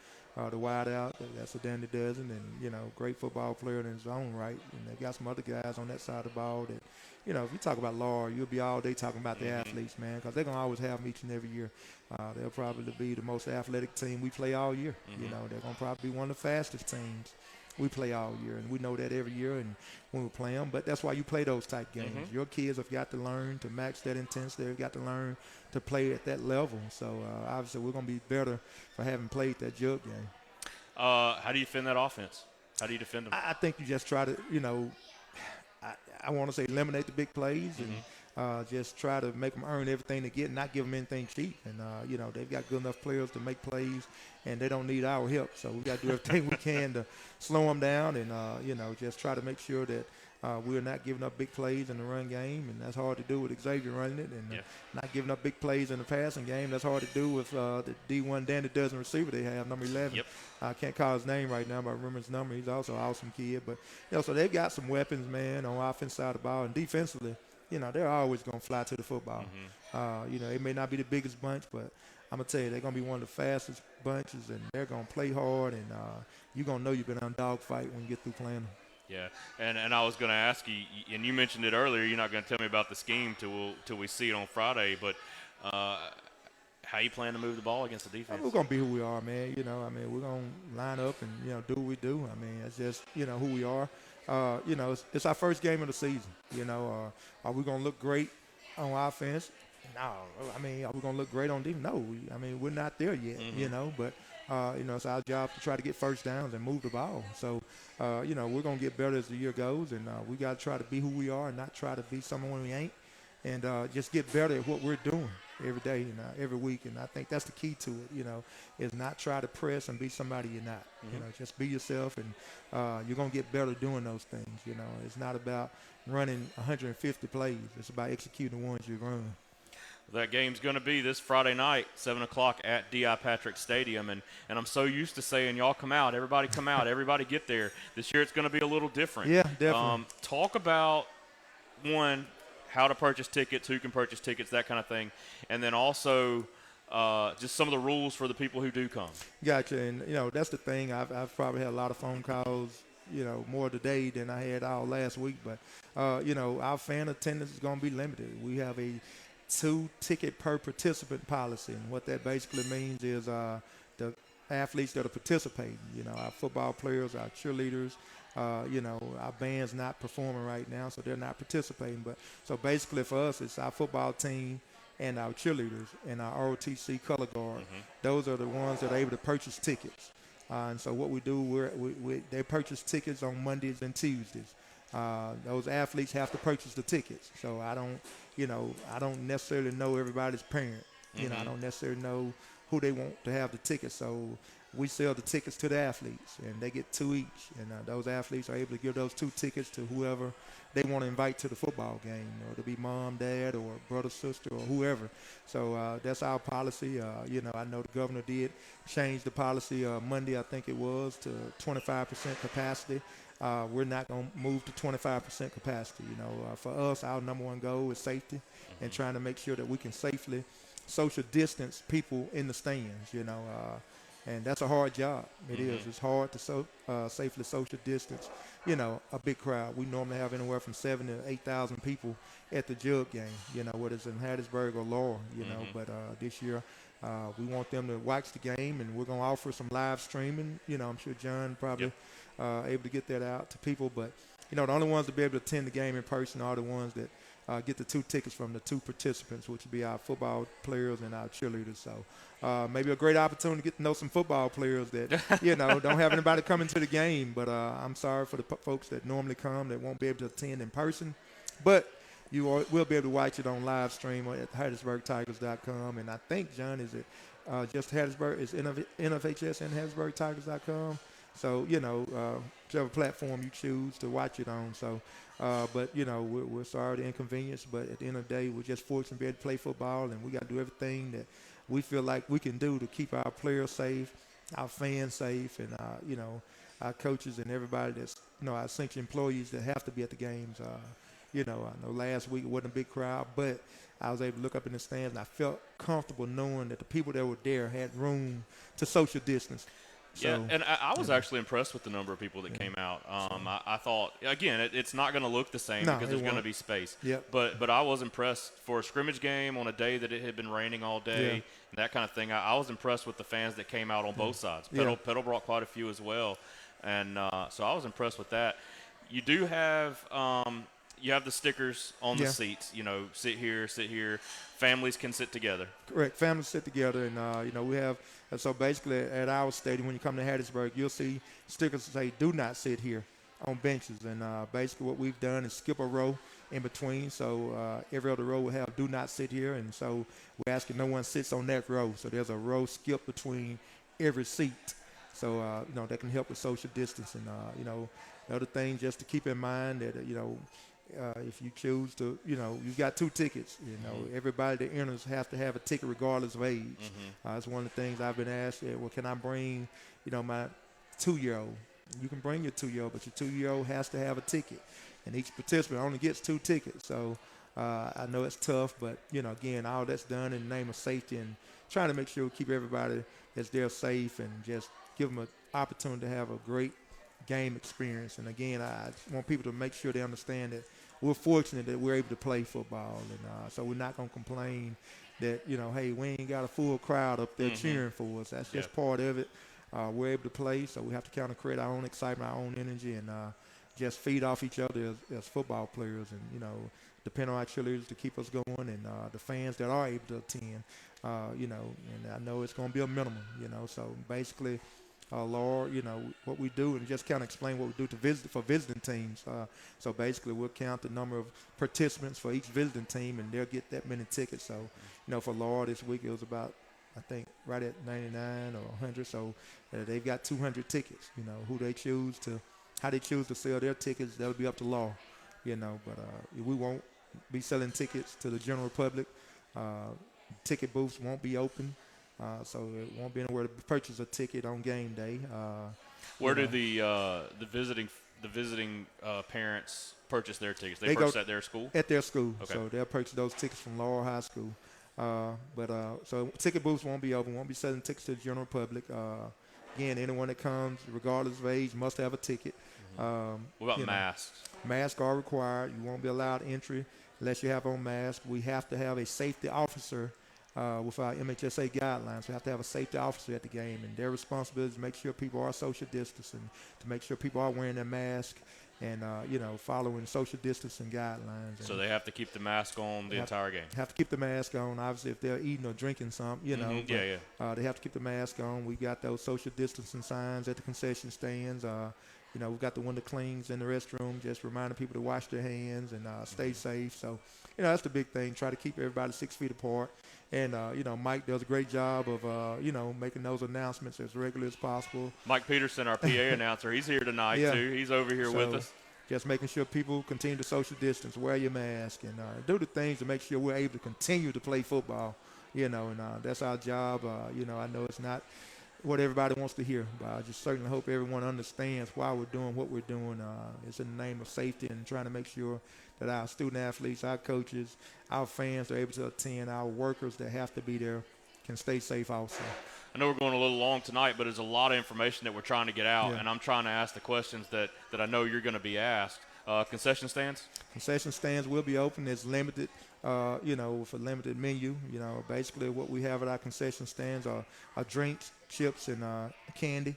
the wide out, that's what Danny Dozen, and great football player in his own right. And they got some other guys on that side of the ball that, if you talk about Laura, you'll be all day talking about the athletes, man, because they're gonna always have them each and every year. They'll probably be the most athletic team we play all year. They're gonna probably be one of the fastest teams we play all year, and we know that every year and when we play them. But that's why you play those type games. Your kids have got to learn to match that intensity. They've got to learn to play at that level. So obviously we're going to be better for having played that jug game. How do you defend that offense? How do you defend them? I think you just try to, I want to say eliminate the big plays and just try to make them earn everything they get and not give them anything cheap. And, they've got good enough players to make plays, and they don't need our help. So we got to do everything we can to slow them down and, just try to make sure that we're not giving up big plays in the run game. And that's hard to do with Xavier running it, and not giving up big plays in the passing game. That's hard to do with the D1 Danny Dozen receiver they have, number 11. Yep. I can't call his name right now, but I remember his number. He's also an awesome kid. But, so they've got some weapons, man, on offense side of the ball. And defensively, they're always going to fly to the football. It may not be the biggest bunch, but I'm going to tell you, they're going to be one of the fastest bunches, and they're going to play hard, and you're going to know you've been on a dogfight when you get through playing them. Yeah, and I was going to ask you, and you mentioned it earlier, you're not going to tell me about the scheme till we see it on Friday, but how you plan to move the ball against the defense? We're going to be who we are, man. We're going to line up and, do what we do. It's just, who we are. It's our first game of the season. Are we going to look great on offense? No. Are we going to look great on defense? No. We're not there yet, but it's our job to try to get first downs and move the ball. So, we're going to get better as the year goes, and we got to try to be who we are and not try to be someone we ain't, and just get better at what we're doing every day and every week. And I think that's the key to it, is not try to press and be somebody you're not. Just be yourself, and you're going to get better doing those things. It's not about running 150 plays. It's about executing the ones you run. That game's going to be this Friday night, 7 o'clock at D.I. Patrick Stadium. And I'm so used to saying, y'all come out, everybody come out, everybody get there. This year it's going to be a little different. Yeah, definitely. Talk about, one, how to purchase tickets, who can purchase tickets, that kind of thing. And then also just some of the rules for the people who do come. Gotcha. And, that's the thing. I've probably had a lot of phone calls, more today than I had all last week. But, our fan attendance is going to be limited. We have a 2 ticket per participant policy, and what that basically means is the athletes that are participating, our football players, our cheerleaders, our band's not performing right now, so they're not participating. But so basically for us, it's our football team and our cheerleaders and our ROTC color guard. Those are the ones that are able to purchase tickets. And so what we do, they purchase tickets on Mondays and Tuesdays. Those athletes have to purchase the tickets. So I don't necessarily know everybody's parent. I don't necessarily know who they want to have the tickets. So we sell the tickets to the athletes, and they get 2 each. And those athletes are able to give those 2 tickets to whoever they want to invite to the football game, or to be mom, dad, or brother, sister, or whoever. So that's our policy. I know the governor did change the policy Monday, I think it was, to 25% capacity. We're not going to move to 25% capacity. For us, our number one goal is safety and trying to make sure that we can safely social distance people in the stands, and that's a hard job. It is. It's hard to safely social distance, a big crowd. We normally have anywhere from 7,000 to 8,000 people at the jug game, whether it's in Hattiesburg or Laurel, but this year we want them to watch the game, and we're going to offer some live streaming. I'm sure John probably able to get that out to people, but the only ones to be able to attend the game in person are the ones that get the 2 tickets from the 2 participants, which would be our football players and our cheerleaders. So maybe a great opportunity to get to know some football players that don't have anybody coming to the game, but I'm sorry for the folks that normally come that won't be able to attend in person, but you will be able to watch it on live stream at HattiesburgTigers.com. And I think, John, is it just Hattiesburg? Is NFHS and HattiesburgTigers.com? So, whichever platform you choose to watch it on. So, but, we're sorry the inconvenience, but at the end of the day, we're just fortunate to be able to play football, and we got to do everything that we feel like we can do to keep our players safe, our fans safe, and, our coaches and everybody that's, our essential employees that have to be at the games. I know last week it wasn't a big crowd, but I was able to look up in the stands, and I felt comfortable knowing that the people that were there had room to social distance. Yeah, So, and I was actually impressed with the number of people that came out. I thought, again, it's not going to look the same because there's going to be space. Yep. But I was impressed for a scrimmage game on a day that it had been raining all day and that kind of thing. I was impressed with the fans that came out on both sides. Petal brought quite a few as well, and so I was impressed with that. You do have you have the stickers on the seats. Sit here. Families can sit together. Correct. Families sit together, and we have. And so basically, at our stadium, when you come to Hattiesburg, you'll see stickers that say "Do not sit here" on benches. And basically, what we've done is skip a row in between. So every other row will have "Do not sit here," and so we're asking no one sits on that row. So there's a row skip between every seat. So that can help with social distancing. The other thing just to keep in mind that if you choose to, you've got 2 tickets. Everybody that enters has to have a ticket regardless of age. That's one of the things I've been asked. Well, can I bring, my 2-year-old? You can bring your 2-year-old, but your 2-year-old has to have a ticket. And each participant only gets 2 tickets. So I know it's tough, but, again, all that's done in the name of safety and trying to make sure we keep everybody that's there safe and just give them an opportunity to have a great game experience. And again, I want people to make sure they understand that we're fortunate that we're able to play football, and so we're not going to complain that hey, we ain't got a full crowd up there cheering for us. That's just part of it. We're able to play, so we have to kind of create our own excitement, our own energy, and just feed off each other as football players, and depend on our cheerleaders to keep us going, and the fans that are able to attend, and I know it's going to be a minimum, so basically. Lord, what we do, and just kind of explain what we do for visiting teams. So basically, we'll count the number of participants for each visiting team, and they'll get that many tickets. So, for Laura this week, it was about, I think, right at 99 or 100. So they've got 200 tickets. How they choose to sell their tickets, that'll be up to law. But we won't be selling tickets to the general public. Ticket booths won't be open. So it won't be anywhere to purchase a ticket on game day. Where do the visiting parents purchase their tickets? They purchase at their school? At their school. Okay. So they'll purchase those tickets from Laurel High School. So ticket booths won't be open. Won't be selling tickets to the general public. Again, anyone that comes, regardless of age, must have a ticket. What about masks? Masks are required. You won't be allowed entry unless you have on mask. We have to have a safety officer. With our MHSA guidelines, we have to have a safety officer at the game, and their responsibility is to make sure people are social distancing, to make sure people are wearing their mask, and following social distancing guidelines. So they have to keep the mask on the entire game. Have to keep the mask on. Obviously, if they're eating or drinking something, they have to keep the mask on. We got those social distancing signs at the concession stands. We've got the window cleans in the restroom, just reminding people to wash their hands and stay safe. So, that's the big thing. Try to keep everybody 6 feet apart. And, Mike does a great job of, making those announcements as regular as possible. Mike Peterson, our PA announcer, he's here tonight, too. He's over here with us. Just making sure people continue to social distance, wear your mask, and do the things to make sure we're able to continue to play football, and that's our job. I know it's not what everybody wants to hear, but I just certainly hope everyone understands why we're doing what we're doing. It's in the name of safety and trying to make sure that our student athletes, our coaches, our fans are able to attend, our workers that have to be there can stay safe also. I know we're going a little long tonight, but there's a lot of information that we're trying to get out, and I'm trying to ask the questions that I know you're going to be asked. Concession stands? Concession stands will be open. It's limited, with a limited menu. Basically what we have at our concession stands are drinks, chips, and candy.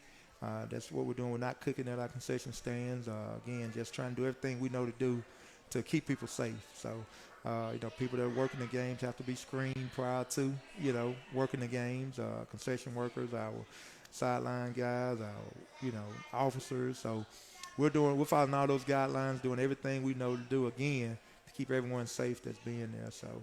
That's what we're doing. We're not cooking at our concession stands. Again, just trying to do everything we know to do to keep people safe. So, people that are working the games have to be screened prior to, working the games. Concession workers, our sideline guys, our, officers. So we're following all those guidelines, doing everything we know to do, again, to keep everyone safe that's being there. So,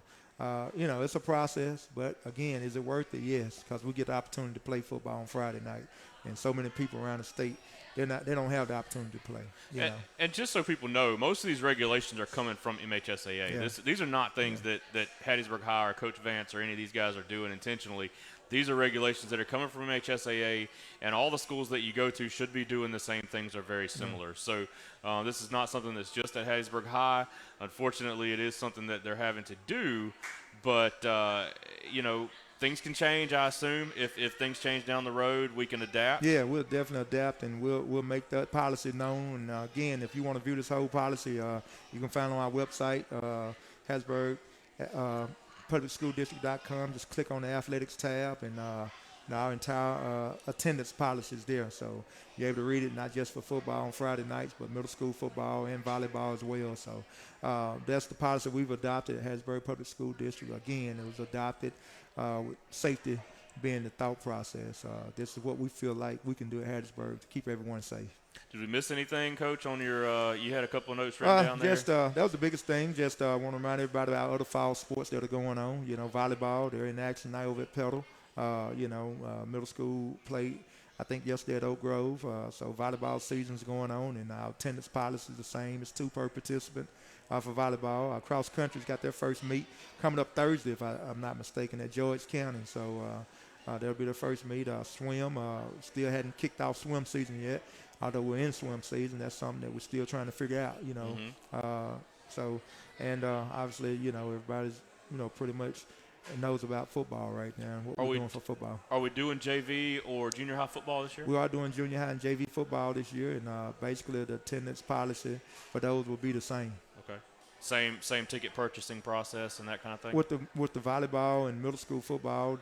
it's a process, but again, is it worth it? Yes, because we get the opportunity to play football on Friday night. and so many people around the state, they don't have the opportunity to play. You know. And just so people know, most of these regulations are coming from MHSAA. Yeah. These are not things that Hattiesburg High or Coach Vance or any of these guys are doing intentionally. These are regulations that are coming from MHSAA, and all the schools that you go to should be doing the same things or very similar. So this is not something that's just at Hattiesburg High. Unfortunately, it is something that they're having to do, but, things can change, I assume. If things change down the road, we can adapt. Yeah, we'll definitely adapt, and we'll make that policy known. And, again, if you want to view this whole policy, you can find it on our website, Hattiesburg publicschooldistrict.com. Just click on the athletics tab, and our entire attendance policy is there. So you're able to read it, not just for football on Friday nights, but middle school football and volleyball as well. So that's the policy we've adopted at Hattiesburg Public School District. Again, it was adopted with safety being the thought process. This is what we feel like we can do at Hattiesburg to keep everyone safe. Did we miss anything, Coach, on your you had a couple of notes written down there? That was the biggest thing. Just want to remind everybody about other fall sports that are going on. Volleyball, they're in action now over at Petal. Middle school played, I think, yesterday at Oak Grove. So volleyball season's going on, and our attendance policy is the same. It's 2 per participant for volleyball. Cross country's got their first meet coming up Thursday, if I'm not mistaken, at George County. So that'll be the first meet. Swim, still hadn't kicked off swim season yet. Although we're in swim season, that's something that we're still trying to figure out, obviously, everybody's, pretty much knows about football right now, what we're doing for football. Are we doing JV or junior high football this year? We are doing junior high and JV football this year, and basically the attendance policy for those will be the same. Okay. Same ticket purchasing process and that kind of thing? With the volleyball and middle school football,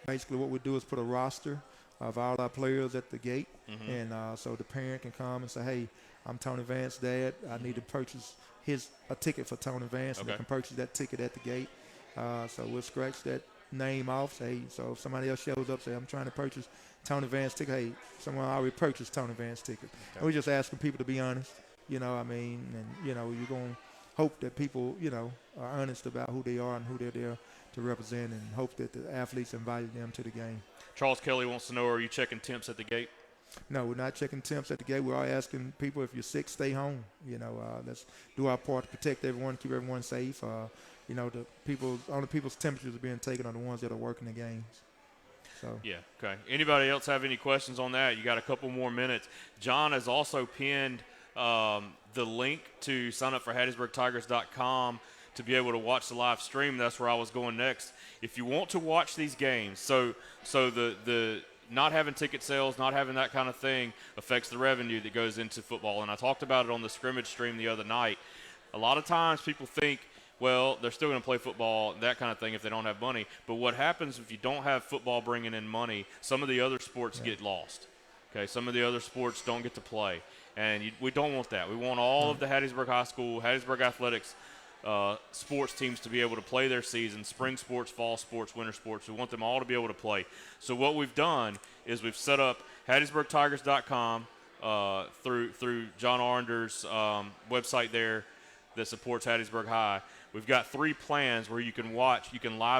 basically what we do is put a roster of all our players at the gate, and so the parent can come and say, hey, I'm Tony Vance's dad. I need to purchase a ticket for Tony Vance, and they can purchase that ticket at the gate. So we'll scratch that name off. Say, so if somebody else shows up, say, I'm trying to purchase Tony Vance's ticket. Hey, someone already purchased Tony Vance's ticket. Okay. And we're just asking people to be honest, and, you're going to hope that people, are honest about who they are and who they're there to represent, and hope that the athletes invited them to the game. Charles Kelly wants to know, are you checking temps at the gate? No, we're not checking temps at the gate. We're all asking people, if you're sick, stay home. Let's do our part to protect everyone, keep everyone safe. The only people's temperatures are being taken are the ones that are working the games. So. Yeah, okay. Anybody else have any questions on that? You got a couple more minutes. John has also pinned the link to sign up for HattiesburgTigers.com to be able to watch the live stream. That's where I was going next. If you want to watch these games, so the not having ticket sales, not having that kind of thing affects the revenue that goes into football. And I talked about it on the scrimmage stream the other night. A lot of times people think, well, they're still going to play football, that kind of thing, if they don't have money. But what happens if you don't have football bringing in money, some of the other sports get lost. Okay, some of the other sports don't get to play. And we don't want that. We want all of the Hattiesburg High School, Hattiesburg Athletics sports teams to be able to play their season, spring sports, fall sports, winter sports. We want them all to be able to play. So what we've done is we've set up HattiesburgTigers.com through John Arnder's website there that supports Hattiesburg High. We've got 3 plans where you can live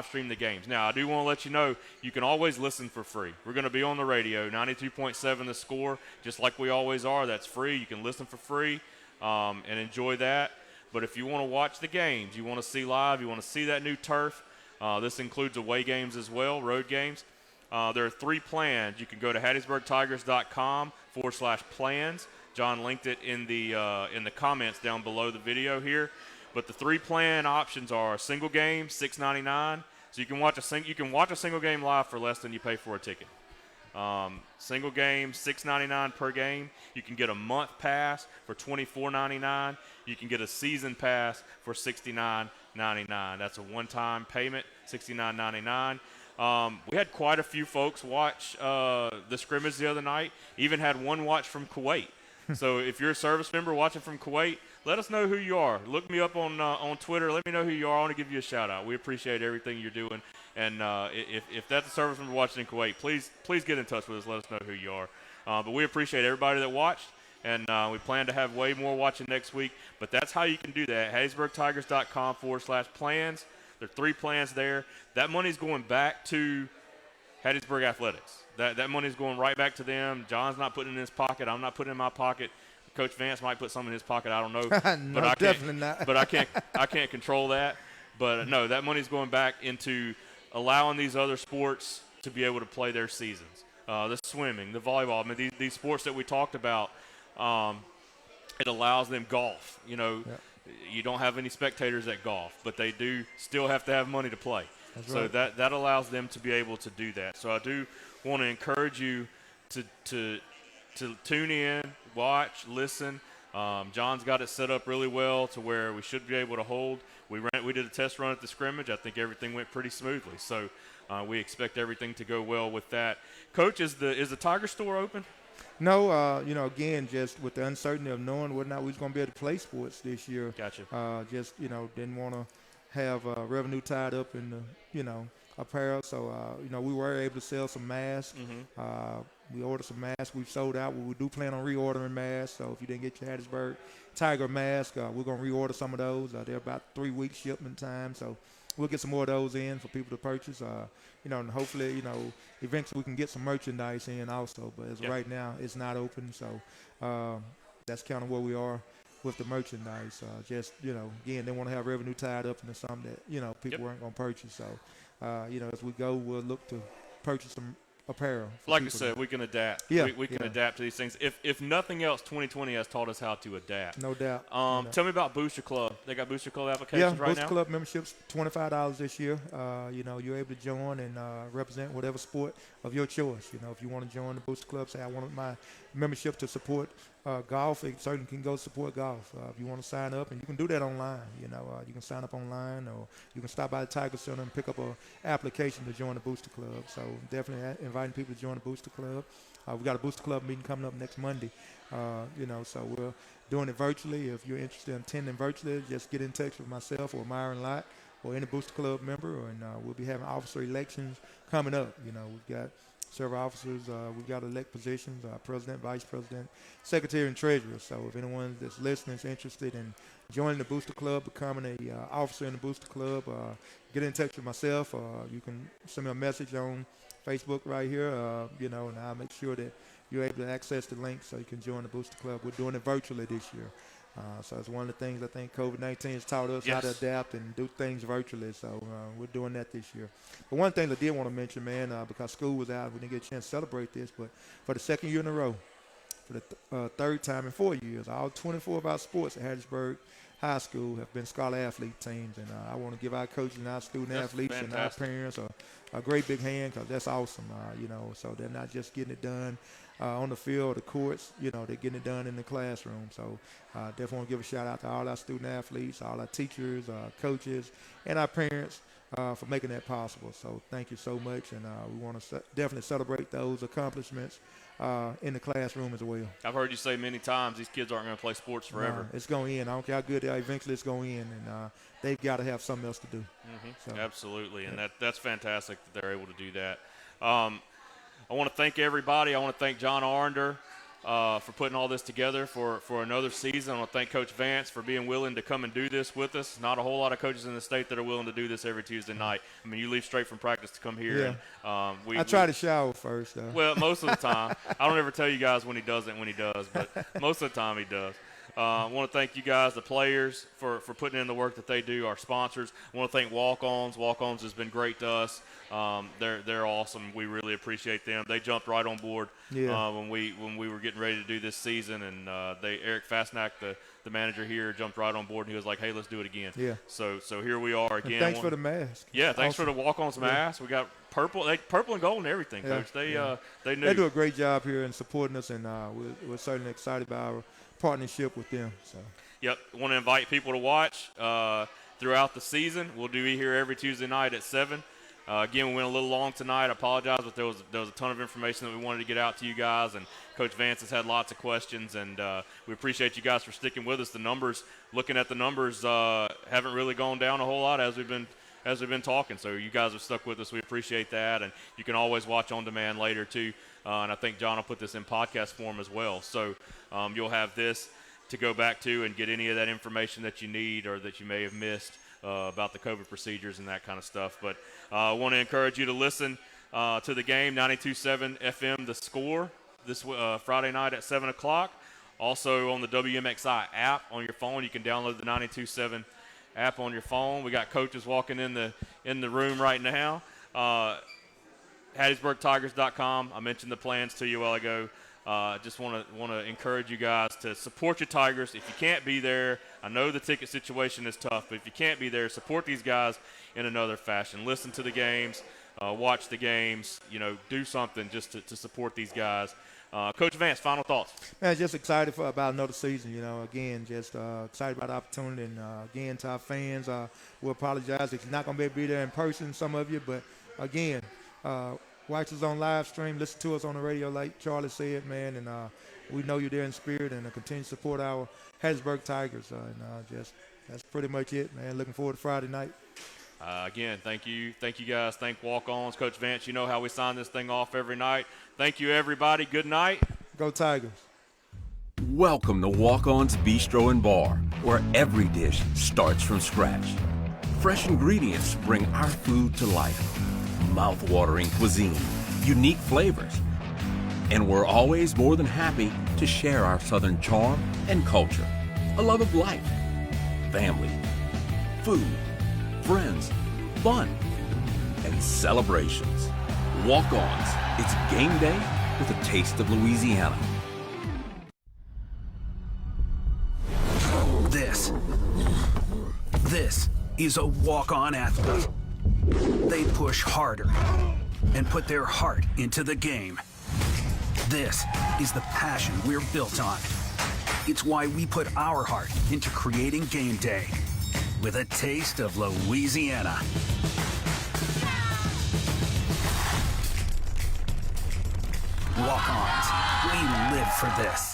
stream the games. Now, I do want to let you know, you can always listen for free. We're going to be on the radio, 92.7 The Score, just like we always are. That's free. You can listen for free and enjoy that. But if you want to watch the games, you want to see live, you want to see that new turf, this includes away games as well, road games. There are 3 plans. You can go to HattiesburgTigers.com/plans. John linked it in the comments down below the video here. But the 3 plan options are a single game, $6.99. So you can watch a single game live for less than you pay for a ticket. Single game, $6.99 per game. You can get a month pass for $24.99. You can get a season pass for $69.99. That's a one-time payment, $69.99. We had quite a few folks watch the scrimmage the other night. Even had one watch from Kuwait. So if you're a service member watching from Kuwait, let us know who you are. Look me up on Twitter. Let me know who you are. I want to give you a shout-out. We appreciate everything you're doing. And if that's a service member watching in Kuwait, please get in touch with us. Let us know who you are. But we appreciate everybody that watched, and we plan to have way more watching next week. But that's how you can do that, HattiesburgTigers.com/plans. There are 3 plans there. That money's going back to Hattiesburg Athletics. That money's going right back to them. John's not putting it in his pocket. I'm not putting it in my pocket. Coach Vance might put some in his pocket. I don't know. No, but definitely not. But I can't control that. But no, that money's going back into allowing these other sports to be able to play their seasons. The swimming, the volleyball. I mean, these sports that we talked about. It allows them golf. You know, you don't have any spectators at golf, but they do still have to have money to play. That's so right. that allows them to be able to do that. So I do want to encourage you to tune in, watch, listen. John's got it set up really well to where we should be able to hold. We did a test run at the scrimmage. I think everything went pretty smoothly. So we expect everything to go well with that. Coach, is the Tiger store open? No, again, just with the uncertainty of knowing whether or not we was going to be able to play sports this year. Gotcha. Just, didn't want to have revenue tied up in the, apparel. So, we were able to sell some masks. We ordered some masks. We've sold out. We do plan on reordering masks. So if you didn't get your Hattiesburg Tiger mask, we're going to reorder some of those. They're about 3 weeks shipment time. So we'll get some more of those in for people to purchase. And hopefully, eventually we can get some merchandise in also. But as of right now, it's not open. So that's kind of where we are with the merchandise. Again, they want to have revenue tied up into something that, people weren't going to purchase. So, as we go, we'll look to purchase some apparel. Like I said, we can adapt. Yeah, we can adapt to these things. If nothing else, 2020 has taught us how to adapt. No doubt. Tell me about Booster Club. They got Booster Club applications right now? Yeah, Booster Club memberships, $25 this year. You're able to join and represent whatever sport of your choice. If you want to join the Booster Club, say I want my membership to support golf, it certainly can go support golf. If you want to sign up, and you can do that online. You can sign up online, or you can stop by the Tiger Center and pick up an application to join the Booster Club. So definitely inviting people to join the Booster Club. We got a Booster Club meeting coming up next Monday. So we're doing it virtually. If you're interested in attending virtually, just get in touch with myself or Myron Lott or any Booster Club member, and we'll be having officer elections coming up. We've got several officers. We've got elect positions, president, vice president, secretary, and treasurer. So if anyone that's listening is interested in joining the Booster Club, becoming an officer in the Booster Club, get in touch with myself. You can send me a message on Facebook right here, and I'll make sure that you're able to access the link so you can join the Booster Club. We're doing it virtually this year. So it's one of the things I think COVID-19 has taught us how to adapt and do things virtually. So we're doing that this year. But one thing I did want to mention, man, because school was out, we didn't get a chance to celebrate this, but for the second year in a row, for the third time in 4 years, all 24 of our sports at Hattiesburg High School have been scholar athlete teams. And I want to give our coaches and our student athletes and our parents a great big hand, because that's awesome, so they're not just getting it done on the field, the courts, they're getting it done in the classroom. So definitely want to give a shout out to all our student athletes, all our teachers, coaches, and our parents for making that possible. So thank you so much, and we want to definitely celebrate those accomplishments in the classroom as well. I've heard you say many times these kids aren't going to play sports forever. It's going to end. I don't care how good they are. Eventually it's going to end, and they've got to have something else to do. So, absolutely, and that's fantastic that they're able to do that. I want to thank everybody. I want to thank John Arnder for putting all this together for another season. I want to thank Coach Vance for being willing to come and do this with us. Not a whole lot of coaches in the state that are willing to do this every Tuesday night. I mean, you leave straight from practice to come here. Yeah. And, I try to shower first, though. Well, most of the time. I don't ever tell you guys when he doesn't, when he does, but most of the time he does. I want to thank you guys, the players, for putting in the work that they do, our sponsors. I want to thank Walk-Ons. Walk-Ons has been great to us. They're awesome. We really appreciate them. They jumped right on board when we were getting ready to do this season, and Eric Fastnack, the manager here, jumped right on board, and he was like, "Hey, let's do it again." Yeah. So here we are again. And thanks for the mask. Yeah, thanks for the Walk-Ons mask. We got purple and gold and everything, Coach. They knew. They do a great job here in supporting us, and we're certainly excited about our partnership with them. So. Yep. Want to invite people to watch throughout the season. We'll be here every Tuesday night at 7. Again, we went a little long tonight. I apologize, but there was a ton of information that we wanted to get out to you guys, and Coach Vance has had lots of questions, and we appreciate you guys for sticking with us. The numbers, looking at the numbers, haven't really gone down a whole lot as we've been talking. So you guys have stuck with us. We appreciate that, and you can always watch on demand later too. And I think John will put this in podcast form as well. So you'll have this to go back to and get any of that information that you need or that you may have missed about the COVID procedures and that kind of stuff. But I want to encourage you to listen to the game, 92.7 FM, The Score, this Friday night at 7 o'clock. Also on the WMXI app on your phone. You can download the 92.7 app on your phone. We got coaches walking in the room right now. HattiesburgTigers.com. I mentioned the plans to you a while ago. Just want to encourage you guys to support your Tigers. If you can't be there, I know the ticket situation is tough, but if you can't be there, support these guys in another fashion. Listen to the games, watch the games, do something just to support these guys. Coach Vance, final thoughts. Man, just excited about another season, Again, just excited about the opportunity. And, again, to our fans, we apologize if you're not going to be able to be there in person, some of you. But, again, watch us on live stream, listen to us on the radio like Charlie said, man. And we know you're there in spirit and continue to support our Hattiesburg Tigers. That's pretty much it, man. Looking forward to Friday night. Again, thank you guys. Thank walk-ons. Coach Vance, you know how we sign this thing off every night. Thank you, everybody. Good night. Go Tigers. Welcome to Walk-On's Bistro and Bar, where every dish starts from scratch. Fresh ingredients bring our food to life. Mouth-watering cuisine, unique flavors. And we're always more than happy to share our Southern charm and culture. A love of life, family, food, friends, fun, and celebrations. Walk-Ons, it's game day with a taste of Louisiana. This is a walk-on athlete. They push harder and put their heart into the game. This is the passion we're built on. It's why we put our heart into creating game day with a taste of Louisiana. Walk-ons, we live for this.